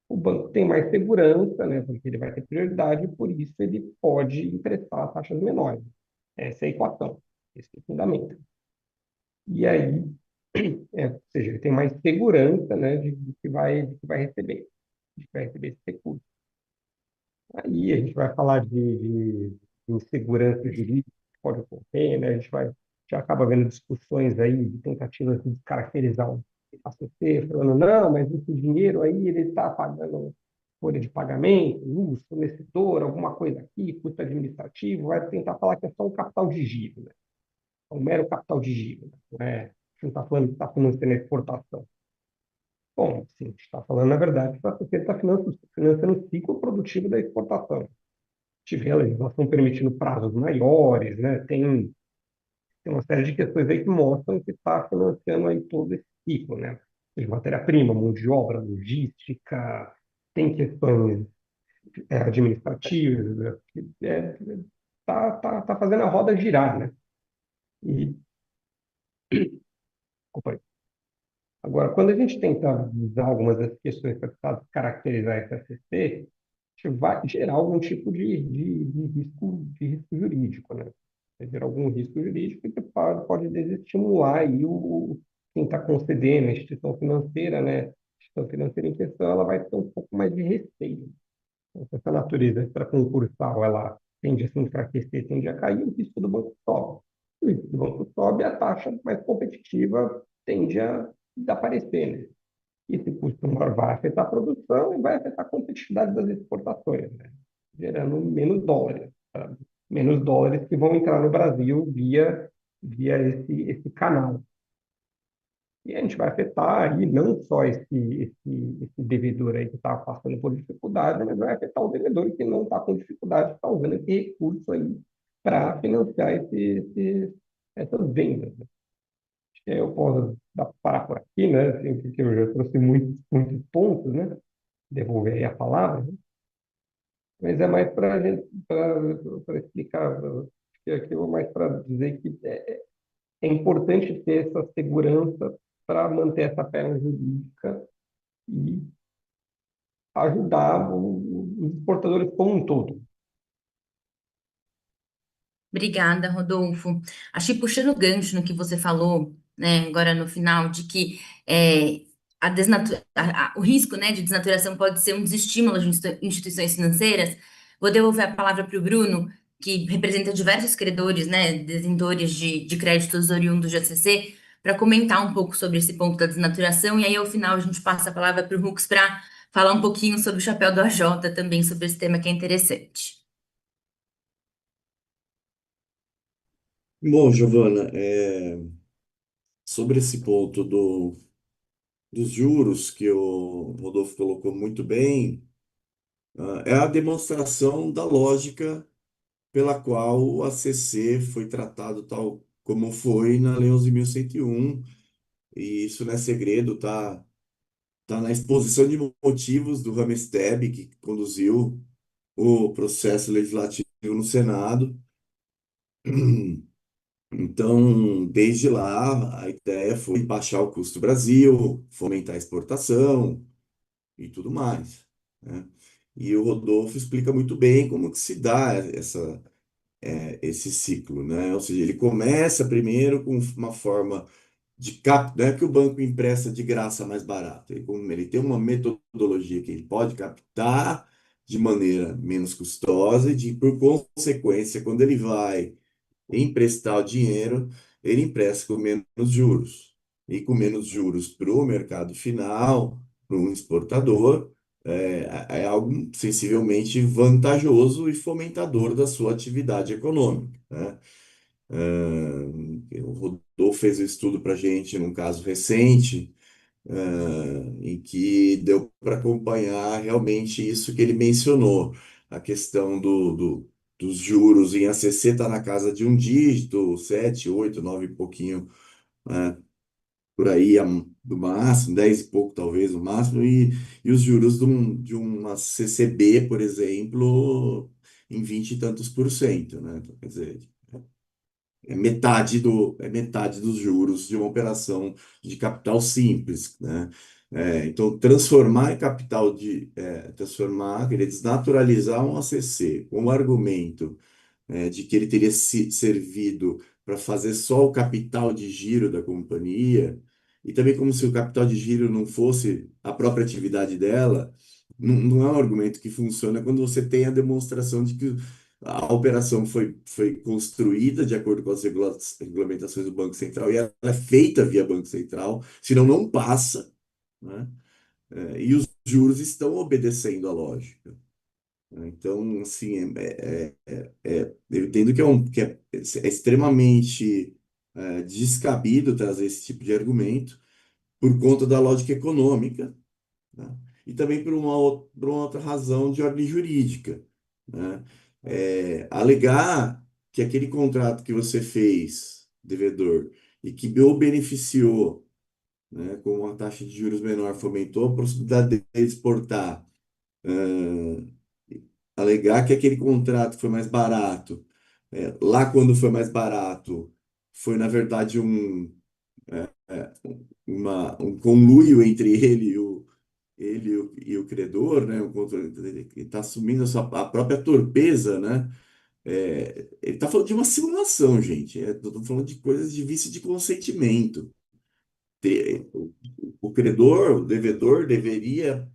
o banco tem mais segurança, né, porque ele vai ter prioridade e por isso ele pode emprestar taxas menores. Essa é a equação, esse é o fundamento. E aí, ou seja, ele tem mais segurança, né, de que vai receber, de que vai receber esse recurso. Aí a gente vai falar de insegurança jurídica que pode ocorrer, né? A gente já acaba vendo discussões aí de tentativas de descaracterizar o ACC, falando, não, mas esse dinheiro aí ele está pagando folha de pagamento, fornecedor, alguma coisa aqui, custo administrativo, vai tentar falar que é só um capital de giro, né? É um mero capital de giro, né? Não é, a gente não está falando que está financiando a exportação. Bom, sim, a gente está falando, na verdade, que o ACC está financiando o ciclo produtivo da exportação. Tiver a legislação permitindo prazos maiores, né? Tem uma série de questões aí que mostram que está financiando aí todo esse ciclo, né? Ou seja, matéria-prima, mão de obra, logística, tem questões administrativas, né? Tá fazendo a roda girar, né? E, desculpa aí. Agora, quando a gente tenta usar algumas das questões para tentar caracterizar esse ACC, a gente vai gerar algum tipo de risco jurídico, né? Vai gerar algum risco jurídico que pode desestimular aí quem está concedendo, a instituição financeira, né? A instituição financeira em questão, ela vai ter um pouco mais de receio. Então, se essa natureza extraconcursal, ela tende a se enfraquecer, tende a cair, o risco do banco sobe. O risco do banco sobe, a taxa mais competitiva tende a desaparecer, né? E esse custo maior vai afetar a produção e vai afetar a competitividade das exportações, né? Gerando menos dólares, tá? Menos dólares que vão entrar no Brasil via esse canal. E a gente vai afetar aí não só esse devedor aí que está passando por dificuldade, mas vai afetar o devedor que não está com dificuldade, está usando esse recurso aí para financiar essas vendas, né? Eu posso parar por aqui, né? Assim, porque eu já trouxe muitos pontos, né? Devolver aí a palavra, né? Mas é mais para explicar, que aquilo é mais para dizer que é importante ter essa segurança para manter essa perna jurídica e ajudar os exportadores como um todo. Obrigada, Rodolfo. Achei puxando o gancho no que você falou, né, agora no final, de que o risco, né, de desnaturação pode ser um dos estímulos de instituições financeiras. Vou devolver a palavra para o Bruno, que representa diversos credores, né, detentores de créditos oriundos de ACC, para comentar um pouco sobre esse ponto da desnaturação. E aí, ao final, a gente passa a palavra para o Hux para falar um pouquinho sobre o chapéu do AJ também, sobre esse tema que é interessante. Bom, Giovana, sobre esse ponto dos juros que o Rodolfo colocou muito bem, é a demonstração da lógica pela qual o ACC foi tratado tal como foi na Lei 11.101, e isso não é segredo, tá na exposição de motivos do Ramesteb, que conduziu o processo legislativo no Senado. Então, desde lá, a ideia foi baixar o custo do Brasil, fomentar a exportação e tudo mais, né? E o Rodolfo explica muito bem como que se dá esse ciclo, né? Ou seja, ele começa primeiro com uma forma não é que o banco empresta de graça mais barato, ele tem uma metodologia que ele pode captar de maneira menos custosa por consequência, quando ele vai emprestar o dinheiro, ele empresta com menos juros. E com menos juros para o mercado final, para um exportador, é algo sensivelmente vantajoso e fomentador da sua atividade econômica, né? O Rodolfo fez um estudo para a gente num caso recente, em que deu para acompanhar realmente isso que ele mencionou, a questão dos juros em ACC está na casa de um dígito, 7, 8, 9 e pouquinho, por aí do máximo, 10 e pouco talvez o máximo, e os juros de uma CCB, por exemplo, em 20 e tantos por cento, né? Então, quer dizer, é metade dos juros de uma operação de capital simples, né? Então, querer desnaturalizar um ACC com o argumento de que ele teria servido para fazer só o capital de giro da companhia, e também como se o capital de giro não fosse a própria atividade dela, não é um argumento que funciona quando você tem a demonstração de que a operação foi construída de acordo com as regulamentações do Banco Central e ela é feita via Banco Central, senão não passa, né? E os juros estão obedecendo a lógica. Então, assim, eu entendo que é extremamente descabido trazer esse tipo de argumento por conta da lógica econômica, né? E também por uma outra razão de ordem jurídica, né? Alegar que aquele contrato que você fez, devedor, e que o beneficiou, né, com uma taxa de juros menor, fomentou a possibilidade de exportar, alegar que aquele contrato foi mais barato, lá quando foi mais barato, foi na verdade um conluio entre ele e o credor, né? Ele está assumindo a própria torpeza, né? Ele está falando de uma simulação, gente. Estou falando de coisas de vício de consentimento. O credor, o devedor, deveria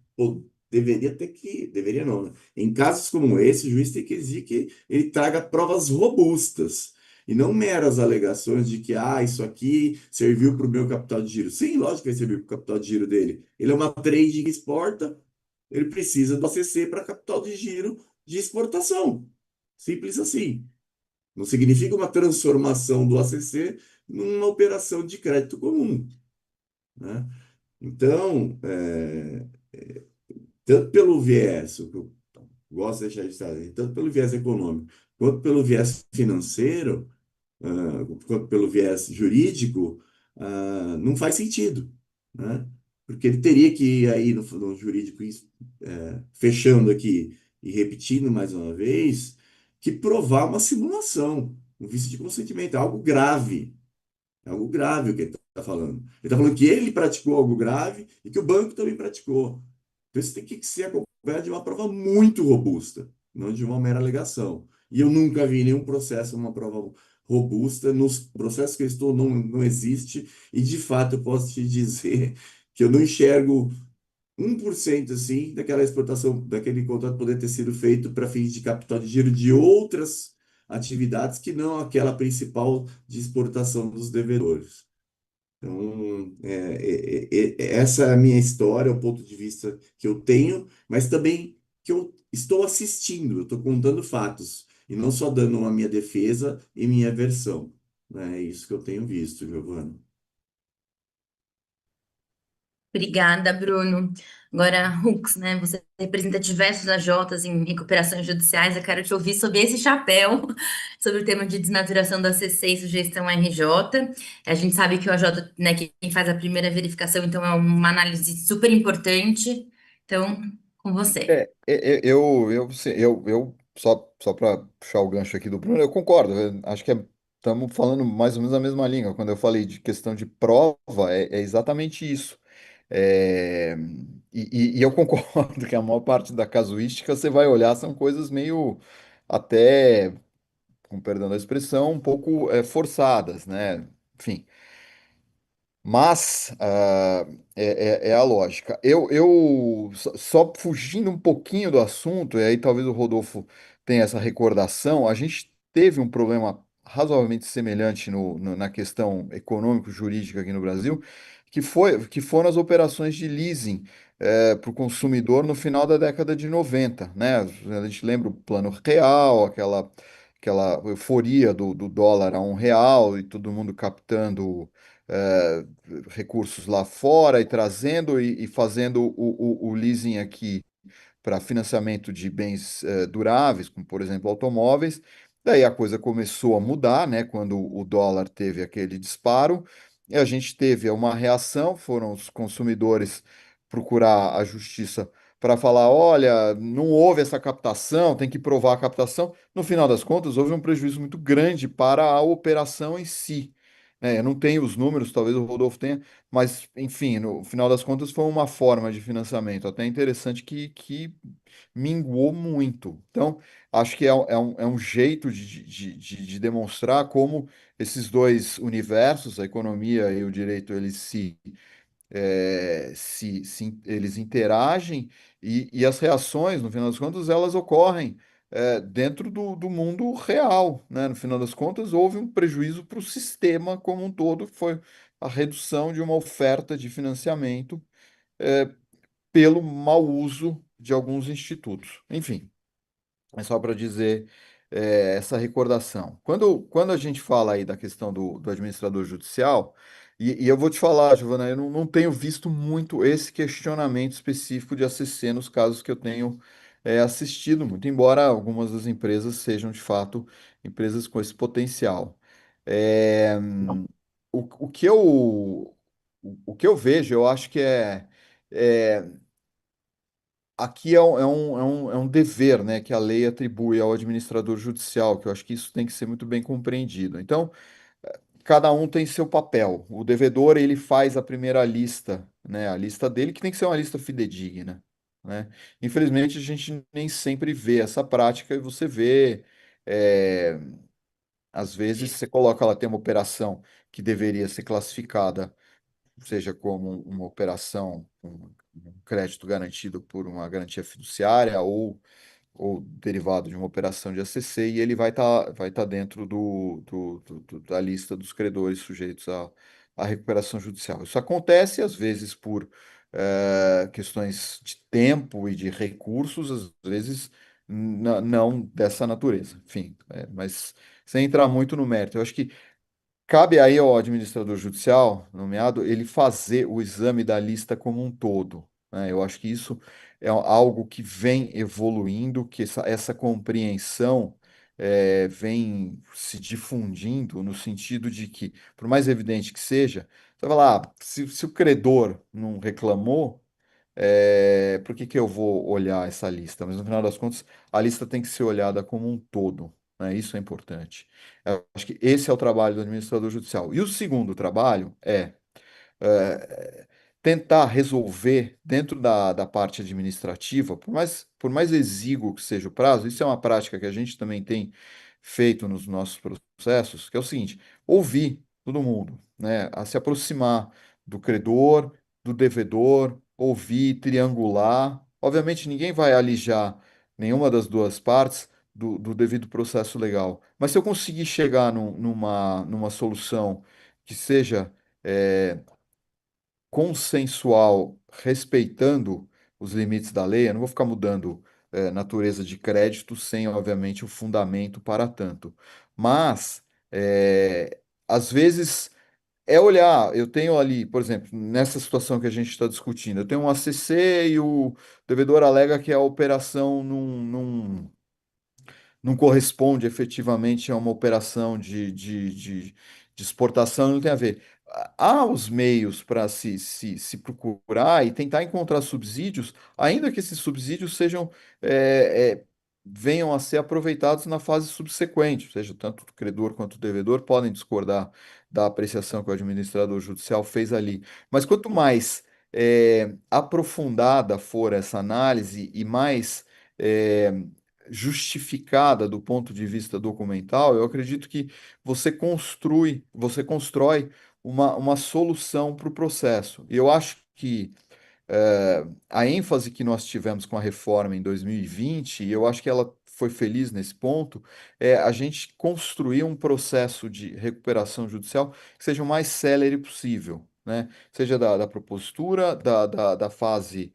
ter que. Deveria não, né? Em casos como esse, o juiz tem que exigir que ele traga provas robustas. E não meras alegações de que isso aqui serviu para o meu capital de giro. Sim, lógico que vai servir para o capital de giro dele. Ele é uma trade que exporta, ele precisa do ACC para capital de giro de exportação. Simples assim. Não significa uma transformação do ACC numa operação de crédito comum, né? Então, tanto pelo viés, o que eu gosto de deixar registrado, tanto pelo viés econômico, quanto pelo viés financeiro, quanto pelo viés jurídico, não faz sentido, né? Porque ele teria que ir aí no jurídico, fechando aqui e repetindo mais uma vez, que provar uma simulação. um vício de consentimento, é algo grave. É algo grave o que ele está falando. Ele está falando que ele praticou algo grave e que o banco também praticou. Então, isso tem que ser acompanhado de uma prova muito robusta, não de uma mera alegação. E eu nunca vi nenhum processo, uma prova robusta. Nos processos que eu estou, não existe. E, de fato, eu posso te dizer que eu não enxergo 1% assim daquela exportação, daquele contrato poder ter sido feito para fins de capital de giro de outras atividades que não aquela principal de exportação dos devedores. Então, essa é a minha história, o ponto de vista que eu tenho, mas também que eu estou assistindo, eu estou contando fatos, e não só dando a minha defesa e minha versão. Né? É isso que eu tenho visto, Giovana. Obrigada, Bruno. Agora, Hux, né? Você representa diversos AJs em recuperações judiciais. Eu quero te ouvir sobre esse chapéu, sobre o tema de desnaturação da CC e sugestão RJ. A gente sabe que o AJ, né, quem faz a primeira verificação, então é uma análise super importante. Então, com você. Eu só para puxar o gancho aqui do Bruno, eu concordo. Acho que estamos falando mais ou menos a mesma língua. Quando eu falei de questão de prova, é exatamente isso. É, e eu concordo que a maior parte da casuística você vai olhar são coisas meio até, com perdão da expressão, um pouco forçadas, né? Enfim. Mas é a lógica. Só fugindo um pouquinho do assunto, e aí talvez o Rodolfo tenha essa recordação, a gente teve um problema razoavelmente semelhante na questão econômico-jurídica aqui no Brasil, que foram as operações de leasing para o consumidor no final da década de 90, né? A gente lembra o Plano Real, aquela euforia do dólar a R$ 1 e todo mundo captando. eh, Recursos lá fora e trazendo e fazendo o leasing aqui para financiamento de bens duráveis, como por exemplo automóveis. Daí a coisa começou a mudar, né? Quando o dólar teve aquele disparo, e a gente teve uma reação, foram os consumidores procurar a justiça para falar, olha, não houve essa captação, tem que provar a captação. No final das contas, houve um prejuízo muito grande para a operação em si. Eu não tenho os números, talvez o Rodolfo tenha, mas, enfim, no final das contas foi uma forma de financiamento até interessante que minguou muito. Então, acho que é um jeito de demonstrar como esses dois universos, a economia e o direito, eles interagem e as reações, no final das contas, elas ocorrem dentro do mundo real, né? No final das contas, houve um prejuízo para o sistema como um todo, que foi a redução de uma oferta de financiamento eh, pelo mau uso de alguns institutos. Enfim. É só para dizer essa recordação. Quando a gente fala aí da questão do administrador judicial, e eu vou te falar, Giovana, eu não tenho visto muito esse questionamento específico de ACC nos casos que eu tenho assistido muito, embora algumas das empresas sejam de fato empresas com esse potencial. É, o que o que eu vejo, eu acho que é aqui é um dever, né, que a lei atribui ao administrador judicial, que eu acho que isso tem que ser muito bem compreendido. Então, cada um tem seu papel. O devedor, ele faz a primeira lista, né, a lista dele, que tem que ser uma lista fidedigna, né? Infelizmente, a gente nem sempre vê essa prática e você vê, é, às vezes, você coloca lá, tem uma operação que deveria ser classificada seja como uma operação com um crédito garantido por uma garantia fiduciária ou derivado de uma operação de ACC, e ele vai tá dentro da lista dos credores sujeitos à recuperação judicial. Isso acontece, às vezes, por questões de tempo e de recursos, às vezes não dessa natureza. Enfim, mas sem entrar muito no mérito, eu acho que cabe aí ao administrador judicial, nomeado, ele fazer o exame da lista como um todo, né? Eu acho que isso é algo que vem evoluindo, que essa compreensão vem se difundindo no sentido de que, por mais evidente que seja, você vai falar, se o credor não reclamou, por que que eu vou olhar essa lista? Mas no final das contas, a lista tem que ser olhada como um todo, né? Isso é importante. Eu acho que esse é o trabalho do administrador judicial. E o segundo trabalho é, tentar resolver dentro da parte administrativa, por mais exíguo que seja o prazo, isso é uma prática que a gente também tem feito nos nossos processos, que é o seguinte: ouvir todo mundo, né, a se aproximar do credor, do devedor, ouvir, triangular. Obviamente, ninguém vai alijar nenhuma das duas partes do devido processo legal, mas se eu conseguir chegar numa solução que seja é, consensual, respeitando os limites da lei, eu não vou ficar mudando natureza de crédito sem, obviamente, o fundamento para tanto. Mas, às vezes, é olhar. Eu tenho ali, por exemplo, nessa situação que a gente está discutindo, eu tenho um ACC e o devedor alega que a operação não corresponde efetivamente a uma operação de exportação, não tem a ver. Há os meios para se procurar e tentar encontrar subsídios, ainda que esses subsídios venham a ser aproveitados na fase subsequente, ou seja, tanto o credor quanto o devedor podem discordar da apreciação que o administrador judicial fez ali. Mas quanto mais aprofundada for essa análise e mais é, justificada do ponto de vista documental, eu acredito que você constrói uma solução para o processo. E eu acho que a ênfase que nós tivemos com a reforma em 2020, e eu acho que ela foi feliz nesse ponto, é a gente construir um processo de recuperação judicial que seja o mais célere possível, né? Seja da propositura, da fase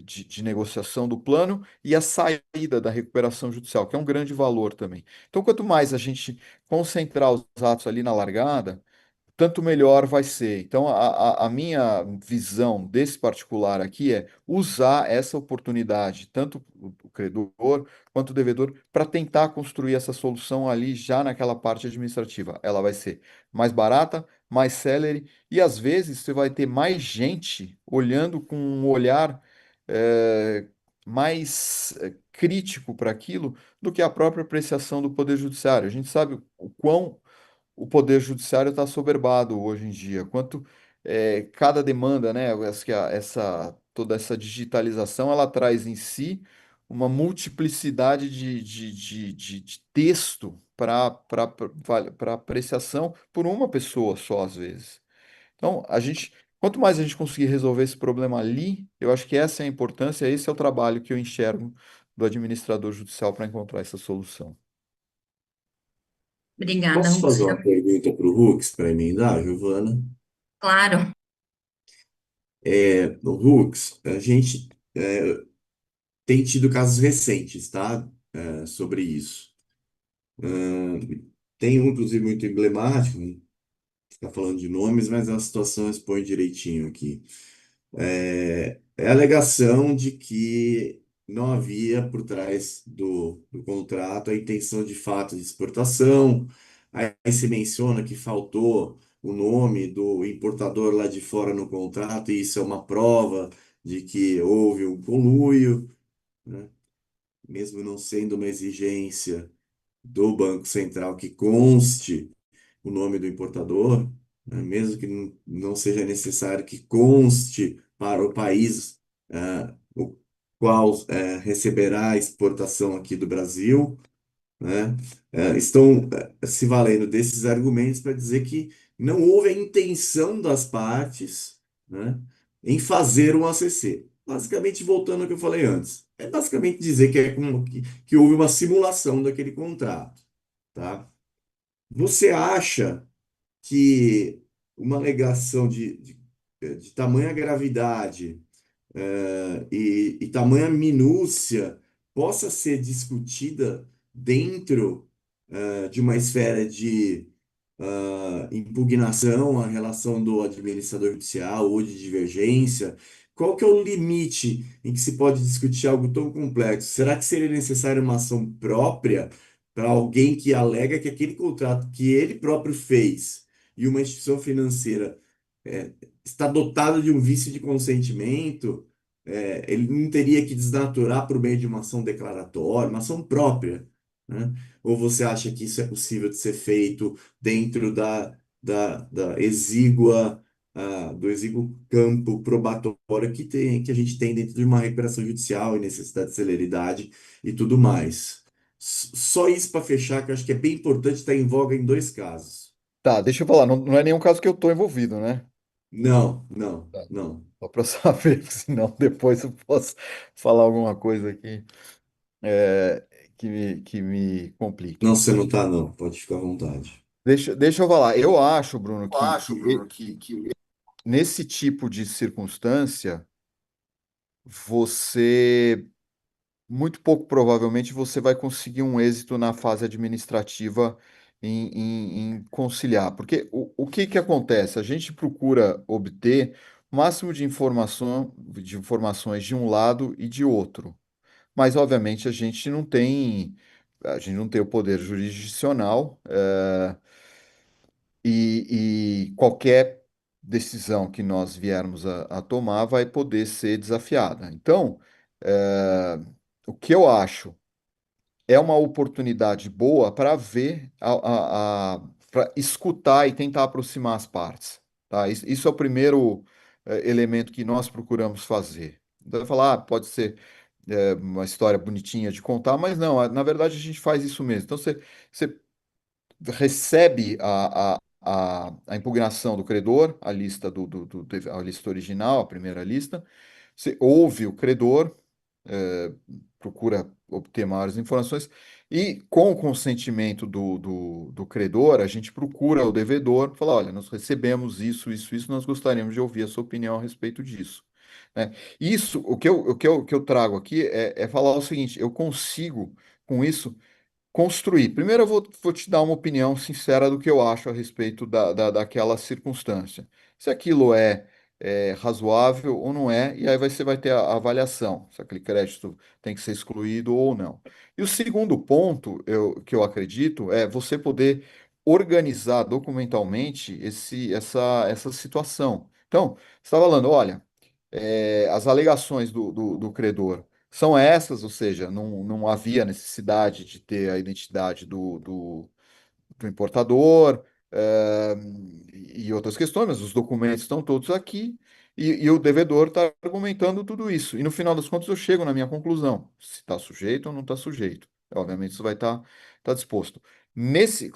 de negociação do plano e a saída da recuperação judicial, que é um grande valor também. Então, quanto mais a gente concentrar os atos ali na largada, tanto melhor vai ser. Então, a minha visão desse particular aqui é usar essa oportunidade, tanto o credor quanto o devedor, para tentar construir essa solução ali já naquela parte administrativa. Ela vai ser mais barata, mais célere, e às vezes você vai ter mais gente olhando com um olhar eh, mais crítico para aquilo do que a própria apreciação do Poder Judiciário. A gente sabe o quão o poder judiciário está assoberbado hoje em dia. Quanto cada demanda, né? Toda essa digitalização ela traz em si uma multiplicidade de texto para apreciação por uma pessoa só, às vezes. Então, quanto mais a gente conseguir resolver esse problema ali, eu acho que essa é a importância, esse é o trabalho que eu enxergo do administrador judicial para encontrar essa solução. Obrigada, Posso fazer Rússia. uma pergunta para o Hux para emendar, Giovana? Claro. No Hux, a gente tem tido casos recentes, tá? Sobre isso. Tem um, inclusive, muito emblemático, não ficar falando de nomes, mas a situação expõe direitinho aqui. É a alegação de que não havia por trás do contrato a intenção de fato de exportação. Aí se menciona que faltou o nome do importador lá de fora no contrato, e isso é uma prova de que houve um conluio, né? Mesmo não sendo uma exigência do Banco Central que conste o nome do importador, né? Mesmo que não seja necessário que conste para o país o qual receberá a exportação aqui do Brasil, né? Estão se valendo desses argumentos para dizer que não houve a intenção das partes, né, em fazer um ACC. Basicamente, voltando ao que eu falei antes, é basicamente dizer que houve uma simulação daquele contrato, tá? Você acha que uma alegação de tamanha gravidade e tamanha minúcia possa ser discutida dentro de uma esfera de impugnação à relação do administrador judicial ou de divergência? Qual que é o limite em que se pode discutir algo tão complexo? Será que seria necessária uma ação própria para alguém que alega que aquele contrato que ele próprio fez e uma instituição financeira é, está dotado de um vício de consentimento? Ele não teria que desnaturar por meio de uma ação declaratória, uma ação própria, né? ou você acha que isso é possível de ser feito dentro da exígua, do exíguo campo probatório que a gente tem dentro de uma recuperação judicial e necessidade de celeridade e tudo mais? Só isso para fechar, que eu acho que é bem importante estar em voga em dois casos. Tá, deixa eu falar, não é nenhum caso que eu estou envolvido, né? Não, não, Tá. não. Só para saber, senão depois eu posso falar alguma coisa aqui é, que me complique. Não, você não tá, não. Pode ficar à vontade. Deixa eu falar. Eu acho, Bruno, Eu acho, Bruno, que nesse tipo de circunstância, você, muito pouco provavelmente, você vai conseguir um êxito na fase administrativa em conciliar. Porque o que que acontece? A gente procura obter o máximo de informações de um lado e de outro. Mas, obviamente, a gente não tem o poder jurisdicional, e qualquer decisão que nós viermos a tomar vai poder ser desafiada. Então, eh, o que eu acho é uma oportunidade boa para ver, para escutar e tentar aproximar as partes. Tá? Isso é o primeiro elemento que nós procuramos fazer. Então, vai falar, pode ser uma história bonitinha de contar, mas não, na verdade a gente faz isso mesmo. Então, você recebe a impugnação do credor, a lista a lista original, a primeira lista, você ouve o credor, eh, procura obter maiores informações, e com o consentimento do credor, a gente procura o devedor, fala, olha, nós recebemos isso, nós gostaríamos de ouvir a sua opinião a respeito disso. Né? Isso, o que eu trago aqui é falar o seguinte, eu consigo, com isso, construir. Primeiro, eu vou te dar uma opinião sincera do que eu acho a respeito daquela circunstância. Se aquilo é razoável ou não é, e aí você vai ter a avaliação, se aquele crédito tem que ser excluído ou não. E o segundo ponto que eu acredito é você poder organizar documentalmente essa situação. Então, você está falando, olha, as alegações do credor são essas, ou seja, não havia necessidade de ter a identidade do importador, eh, e outras questões, mas os documentos estão todos aqui, e o devedor está argumentando tudo isso. E no final das contas eu chego na minha conclusão, se está sujeito ou não está sujeito. Obviamente isso vai estar disposto.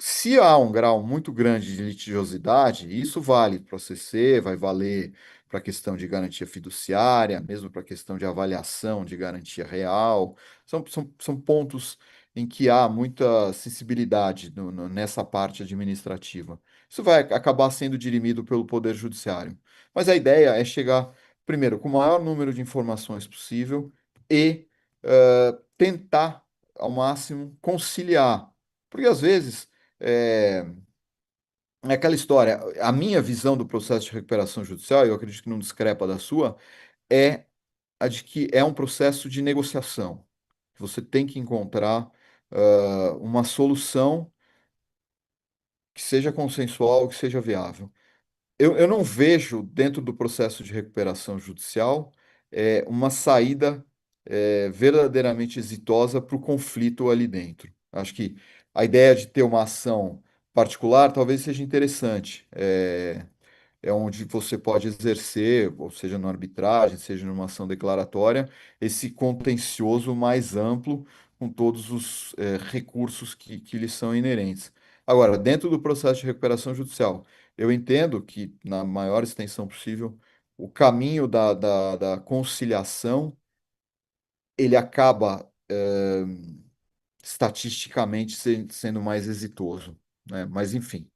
Se há um grau muito grande de litigiosidade, isso vale para o CC, vai valer para a questão de garantia fiduciária, mesmo para a questão de avaliação de garantia real. São pontos em que há muita sensibilidade nessa parte administrativa. Isso vai acabar sendo dirimido pelo Poder Judiciário. Mas a ideia é chegar, primeiro, com o maior número de informações possível e tentar, ao máximo, conciliar. Porque, às vezes, é aquela história, a minha visão do processo de recuperação judicial, eu acredito que não discrepa da sua, é a de que é um processo de negociação. Você tem que encontrar uma solução que seja consensual, que seja viável. Eu não vejo, dentro do processo de recuperação judicial, uma saída verdadeiramente exitosa para o conflito ali dentro. Acho que a ideia de ter uma ação particular talvez seja interessante. É onde você pode exercer, ou seja, na arbitragem, seja numa ação declaratória, esse contencioso mais amplo, com todos os recursos que lhe são inerentes. Agora, dentro do processo de recuperação judicial, eu entendo que, na maior extensão possível, o caminho da conciliação, ele acaba, estatisticamente, sendo mais exitoso, né? Mas, enfim,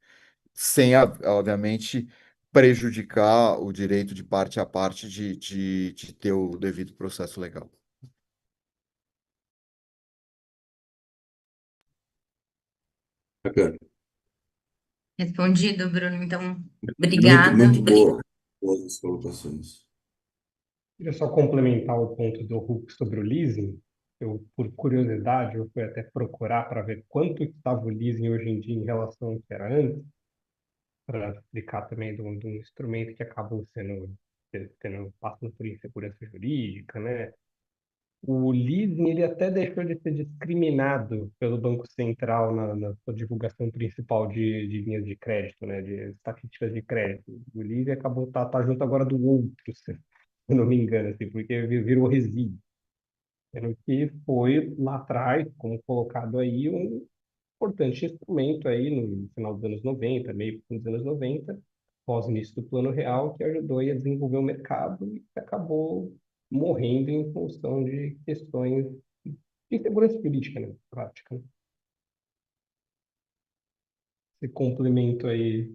sem, obviamente, prejudicar o direito de parte a parte de ter o devido processo legal. Bacana. Respondido, Bruno. Então, Muito, obrigada. muito boa. Boas as colocações. Queria só complementar o ponto do Hulk sobre o leasing. Eu, por curiosidade, eu fui até procurar para ver quanto estava o leasing hoje em dia em relação ao que era antes, para explicar também de um instrumento que acabou passando por insegurança jurídica, né? O leasing ele até deixou de ser discriminado pelo Banco Central na sua divulgação principal de linhas de crédito, né, de estatísticas de crédito. O leasing acabou tá junto agora do outro, se eu não me engano, assim, porque virou resíduo. Sendo que foi lá atrás, como colocado aí, um importante instrumento aí no final dos anos 90, meio dos anos 90, pós início do Plano Real, que ajudou aí a desenvolver o mercado e que acabou morrendo em função de questões de insegurança jurídica, né, prática, né? Esse complemento aí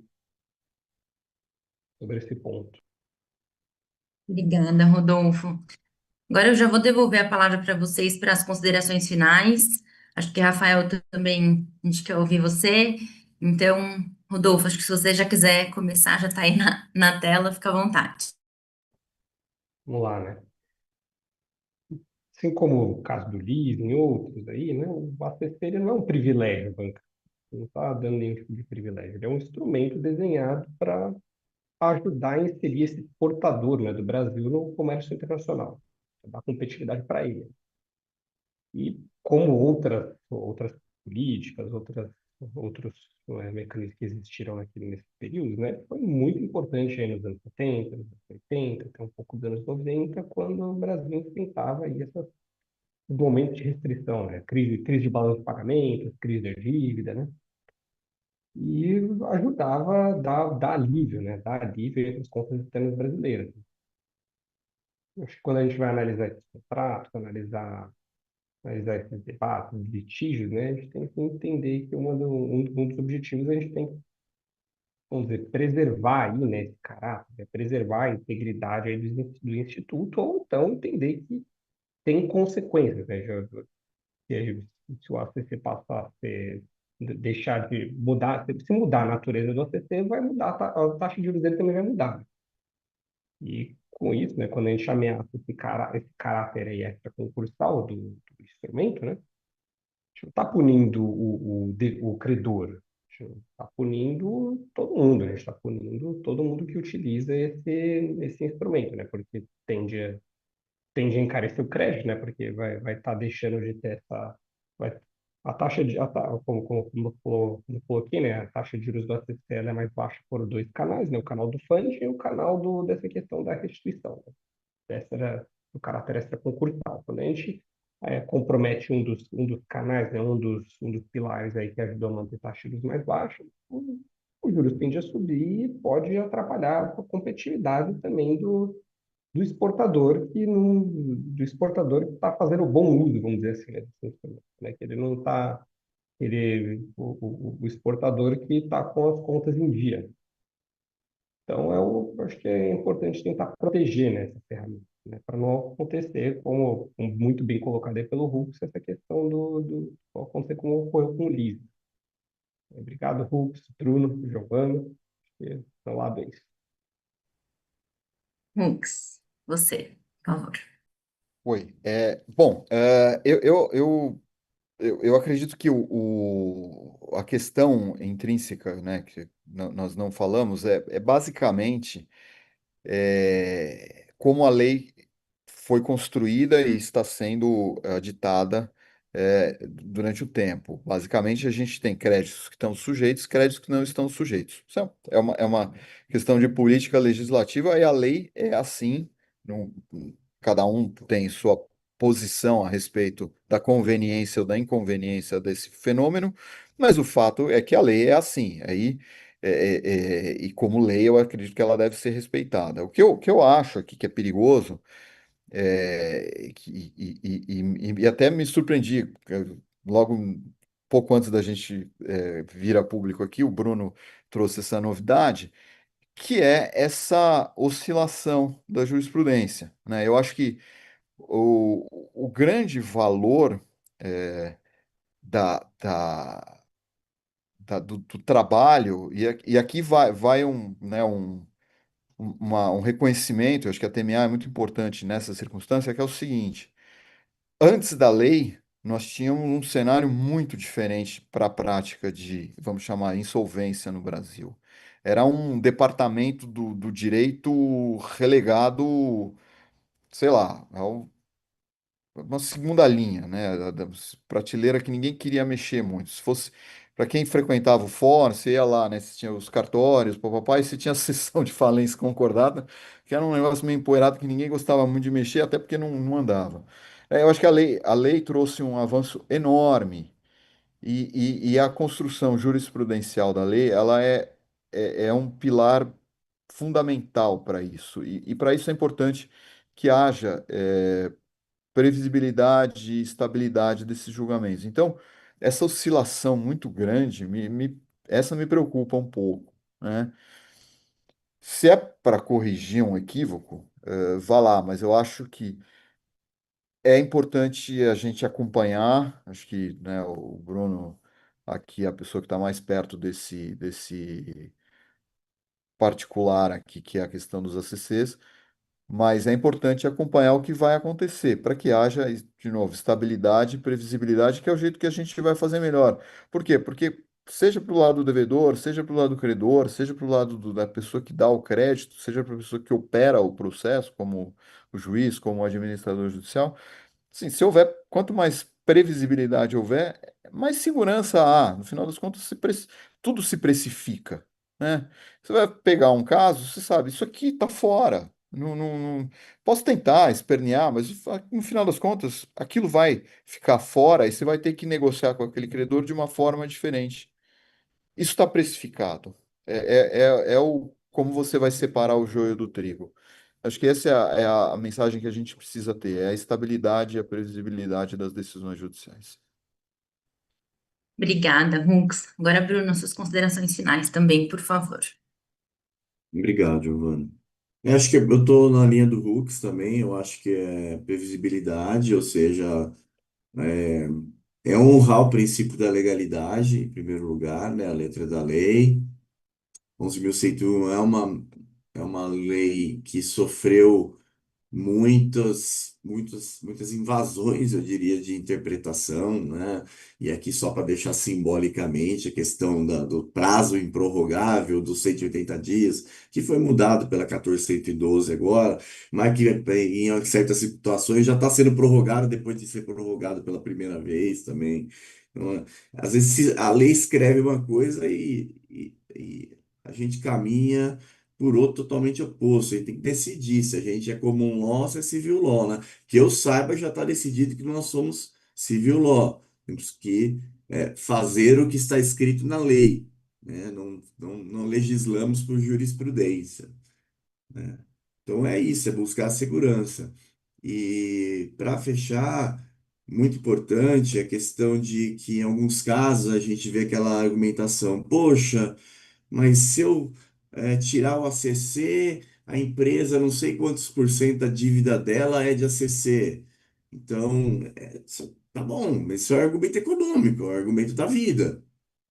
sobre esse ponto. Obrigada, Rodolfo. Agora eu já vou devolver a palavra para vocês para as considerações finais. Acho que, Rafael, também a gente quer ouvir você. Então, Rodolfo, acho que se você já quiser começar, já está aí na tela, fica à vontade. Vamos lá, né? Assim como o caso do leasing e outros aí, né, o ACC ele não é um privilégio bancário. Não está dando nenhum tipo de privilégio. Ele é um instrumento desenhado para ajudar a inserir esse exportador, né, do Brasil no comércio internacional, dar competitividade para ele. E como outras políticas, outros mecanismos que existiram aqui nesse período, né, foi muito importante aí nos anos 70, nos anos 80, até um pouco dos anos 90, quando o Brasil enfrentava aí esses momentos de restrição, né, crise de balanço de pagamentos, crise da dívida, né, e ajudava dar alívio, né, dar alívio aí para as contas externas brasileiras. Acho que quando a gente vai analisar esses contratos, analisar esses debates, litígios, né, a gente tem que entender que um dos objetivos a gente tem que, vamos dizer, preservar aí, né, esse caráter, né, preservar a integridade aí do instituto, ou então entender que tem consequências, né, se, se o ACC passar a ser, deixar de mudar, se mudar a natureza do ACC, vai mudar, a taxa de juros dele também vai mudar. E com isso, né, quando a gente ameaça esse caráter aí extraconcursal do instrumento, né, a gente não está punindo o credor, a gente está punindo todo mundo, né, a gente está punindo todo mundo que utiliza esse instrumento, né, porque tende a encarecer o crédito, né, porque vai estar deixando de ter essa... Vai, a taxa de... como falou aqui, né, a taxa de juros do ACC ela é mais baixa por dois canais, né, o canal do funding e o canal dessa questão da restituição, né, do caráter extraconcursal. Quando a gente compromete um dos canais, né, um dos pilares aí que ajudou a manter taxas de juros mais baixas, os juros tende a subir e pode atrapalhar a competitividade também do exportador do exportador que está fazendo o bom uso, vamos dizer assim, né, desse instrumento, né, que ele não está o exportador que está com as contas em dia. Então, eu acho que é importante tentar proteger, né, essa ferramenta, né, para não acontecer, como muito bem colocado aí pelo Hux, essa questão acontecer como ocorreu com o Liz. Obrigado, Hux, Bruno, Giovanna, estão lá dois. Hux, você, por favor. Oi. Bom, eu acredito que a questão intrínseca, né, que nós não falamos, é basicamente como a lei foi construída e está sendo ditada durante o tempo. Basicamente, a gente tem créditos que estão sujeitos, créditos que não estão sujeitos. Isso é uma questão de política legislativa e a lei é assim. não- Cada um tem sua posição a respeito da conveniência ou da inconveniência desse fenômeno, mas o fato é que a lei é assim. Aí e como lei, eu acredito que ela deve ser respeitada. O que eu acho aqui que é perigoso, e até me surpreendi, logo pouco antes da gente vir a público aqui, o Bruno trouxe essa novidade, que é essa oscilação da jurisprudência, né? Eu acho que o grande valor eh, da, da, do trabalho, e aqui vai um reconhecimento, eu acho que a TMA é muito importante nessa circunstância, que é o seguinte: antes da lei, nós tínhamos um cenário muito diferente para a prática de, vamos chamar, insolvência no Brasil. Era um departamento do direito relegado, sei lá, uma segunda linha, né? Da prateleira que ninguém queria mexer muito. Se fosse para quem frequentava o fórum, você ia lá, né? Você tinha os cartórios, papapá, e você tinha a sessão de falência concordada, que era um negócio meio empoeirado que ninguém gostava muito de mexer, até porque não andava. Eu acho que a lei trouxe um avanço enorme e a construção jurisprudencial da lei, ela é um pilar fundamental para isso. E para isso é importante que haja previsibilidade e estabilidade desses julgamentos. Então, essa oscilação muito grande, essa me preocupa um pouco, né? Se é para corrigir um equívoco, vá lá, mas eu acho que é importante a gente acompanhar, acho que, né, o Bruno aqui é a pessoa que está mais perto desse particular aqui, que é a questão dos ACCs, mas é importante acompanhar o que vai acontecer, para que haja, de novo, estabilidade e previsibilidade, que é o jeito que a gente vai fazer melhor. Por quê? Porque seja para o lado do devedor, seja para o lado do credor, seja para o lado da pessoa que dá o crédito, seja para a pessoa que opera o processo, como o juiz, como o administrador judicial, sim, se houver, quanto mais previsibilidade houver, mais segurança há. No final das contas, tudo se precifica, né? Você vai pegar um caso, você sabe, isso aqui está fora. Posso tentar espernear, mas no final das contas, aquilo vai ficar fora e você vai ter que negociar com aquele credor de uma forma diferente. Isso está precificado. Como você vai separar o joio do trigo. Acho que essa é a mensagem que a gente precisa ter, é a estabilidade e a previsibilidade das decisões judiciais. Obrigada, Hux. Agora, Bruno, suas considerações finais também, por favor. Obrigado, Giovanni. Eu acho que eu estou na linha do Hux também, eu acho que é previsibilidade, ou seja, é, é honrar o princípio da legalidade, em primeiro lugar, né, a letra da lei. 11.101 é uma lei que sofreu muitas invasões, eu diria, de interpretação, né? E aqui só para deixar simbolicamente a questão do prazo improrrogável dos 180 dias, que foi mudado pela 1412 agora, mas que em certas situações já está sendo prorrogado depois de ser prorrogado pela primeira vez também. Então, às vezes a lei escreve uma coisa e a gente caminha por outro totalmente oposto. A gente tem que decidir se a gente é common law ou se é civil law, né? Que eu saiba, já está decidido que nós somos civil law. Temos que fazer o que está escrito na lei, né? Não legislamos por jurisprudência, né? Então é isso, é buscar a segurança. E para fechar, muito importante a questão de que em alguns casos a gente vê aquela argumentação, poxa, mas se eu tirar o ACC, a empresa, não sei quantos por cento da dívida dela é de ACC. Então, tá bom, mas isso é um argumento econômico, é um argumento da vida,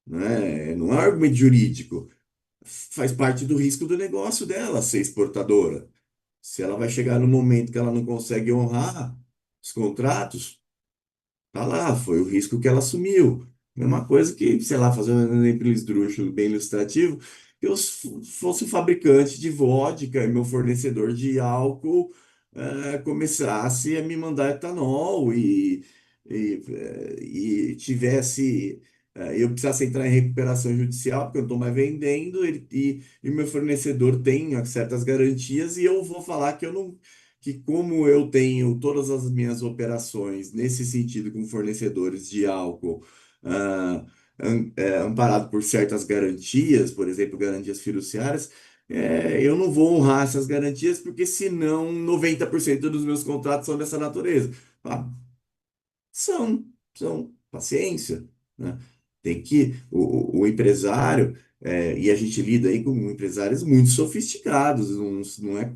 né? Não é um argumento jurídico. Faz parte do risco do negócio dela ser exportadora. Se ela vai chegar no momento que ela não consegue honrar os contratos, tá lá, foi o risco que ela assumiu. Mesma coisa que, sei lá, fazendo um exemplo esdrúxulo, bem ilustrativo, que eu fosse fabricante de vodka e meu fornecedor de álcool começasse a me mandar etanol e tivesse. Eu precisasse entrar em recuperação judicial, porque eu não estou mais vendendo, e meu fornecedor tem certas garantias, e eu vou falar que eu não que como eu tenho todas as minhas operações nesse sentido com fornecedores de álcool amparado por certas garantias, por exemplo, garantias fiduciárias, eu não vou honrar essas garantias porque senão 90% dos meus contratos são dessa natureza. Ah, paciência, né? Tem que o empresário e a gente lida aí com empresários muito sofisticados, não é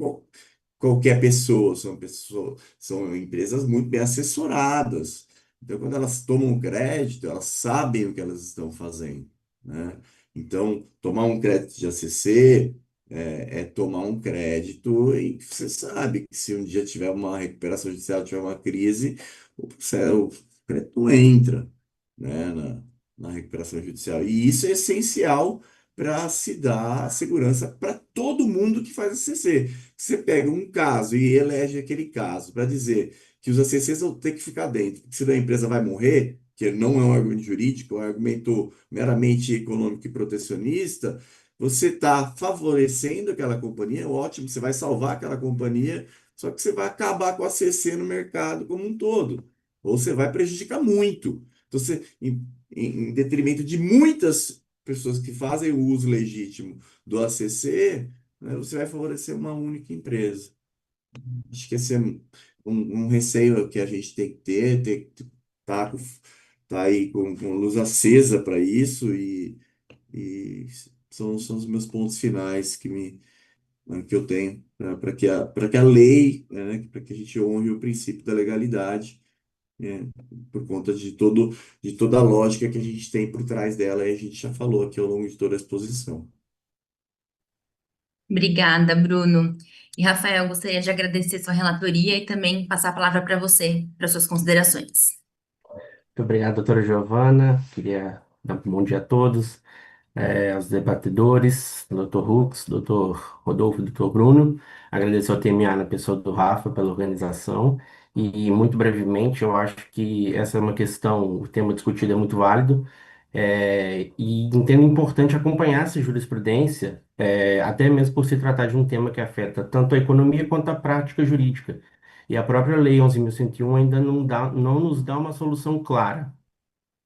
qualquer pessoa, são empresas muito bem assessoradas. Então, quando elas tomam crédito, elas sabem o que elas estão fazendo, né? Então, tomar um crédito de ACC é tomar um crédito e você sabe que se um dia tiver uma recuperação judicial, tiver uma crise, o crédito entra, né, na recuperação judicial. E isso é essencial para se dar segurança para todo todo mundo que faz ACC. Você pega um caso e elege aquele caso para dizer que os ACCs vão ter que ficar dentro, porque senão a empresa vai morrer, que não é um argumento jurídico, é um argumento meramente econômico e protecionista. Você está favorecendo aquela companhia, ótimo, você vai salvar aquela companhia, só que você vai acabar com a ACC no mercado como um todo, ou você vai prejudicar muito. Então, você, em detrimento de muitas pessoas que fazem o uso legítimo do ACC, né, você vai favorecer uma única empresa. Acho que esse é um receio que a gente tem que ter, tá, tá aí com luz acesa para isso e são os meus pontos finais que eu tenho para que a lei, né, para que a gente honre o princípio da legalidade, né, por conta de toda a lógica que a gente tem por trás dela, e a gente já falou aqui ao longo de toda a exposição. Obrigada, Bruno. E Rafael, gostaria de agradecer sua relatoria e também passar a palavra para você, para suas considerações. Muito obrigado, doutora Giovana. Queria dar um bom dia a todos, aos debatedores, doutor Hux, doutor Rodolfo e doutor Bruno. Agradecer ao TMA na pessoa do Rafa pela organização. E, muito brevemente, eu acho que essa é uma questão, o tema discutido é muito válido. E entendo importante acompanhar essa jurisprudência, até mesmo por se tratar de um tema que afeta tanto a economia quanto a prática jurídica. E a própria Lei 11.101 ainda não nos dá uma solução clara,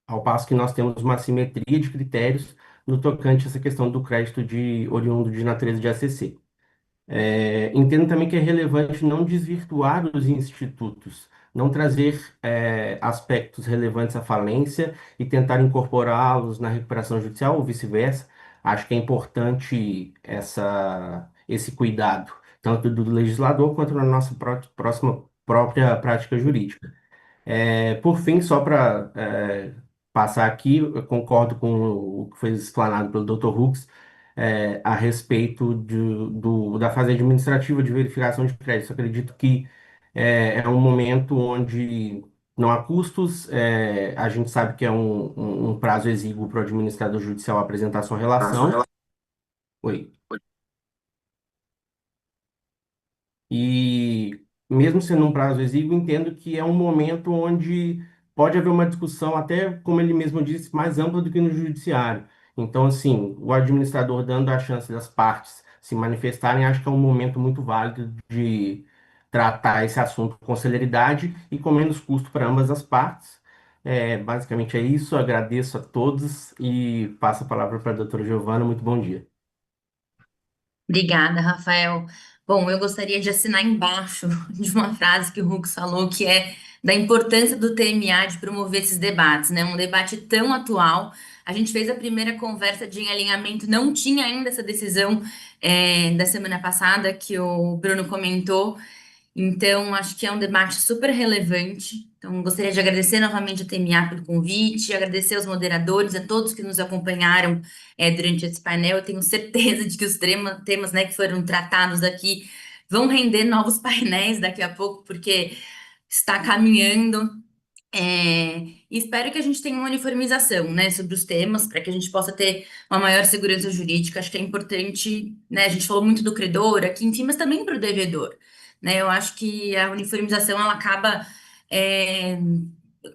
ao passo que nós temos uma simetria de critérios no tocante a essa questão do crédito oriundo de natureza de ACC. Entendo também que é relevante não desvirtuar os institutos, não trazer aspectos relevantes à falência e tentar incorporá-los na recuperação judicial ou vice-versa. Acho que é importante esse cuidado, tanto do legislador quanto na nossa próxima própria prática jurídica. Por fim, só para passar aqui, eu concordo com o que foi explanado pelo Dr. Hux a respeito da fase administrativa de verificação de crédito. Eu acredito que é um momento onde não há custos, a gente sabe que é um prazo exíguo para o administrador judicial apresentar sua relação. Oi. E mesmo sendo um prazo exíguo, entendo que é um momento onde pode haver uma discussão, até como ele mesmo disse, mais ampla do que no judiciário. Então, assim, o administrador dando a chance das partes se manifestarem, acho que é um momento muito válido de tratar esse assunto com celeridade e com menos custo para ambas as partes. Basicamente é isso, agradeço a todos e passo a palavra para a doutora Giovana. Muito bom dia. Obrigada, Rafael. Bom, eu gostaria de assinar embaixo de uma frase que o Hux falou, que é da importância do TMA de promover esses debates, né? Um debate tão atual. A gente fez a primeira conversa de alinhamento, não tinha ainda essa decisão, da semana passada que o Bruno comentou. Então, acho que é um debate super relevante. Então, gostaria de agradecer novamente a TMA pelo convite, agradecer aos moderadores, a todos que nos acompanharam, durante esse painel. Eu tenho certeza de que os temas, né, que foram tratados aqui vão render novos painéis daqui a pouco, porque está caminhando. E espero que a gente tenha uma uniformização, né, sobre os temas, para que a gente possa ter uma maior segurança jurídica. Acho que é importante, né, a gente falou muito do credor aqui, enfim, mas também para o devedor, né? Eu acho que a uniformização, ela acaba, é,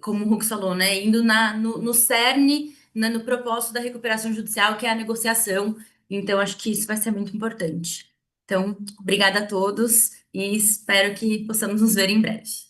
como o Hux falou, né, indo no cerne, né, no propósito da recuperação judicial, que é a negociação. Então, acho que isso vai ser muito importante. Então, obrigada a todos e espero que possamos nos ver em breve.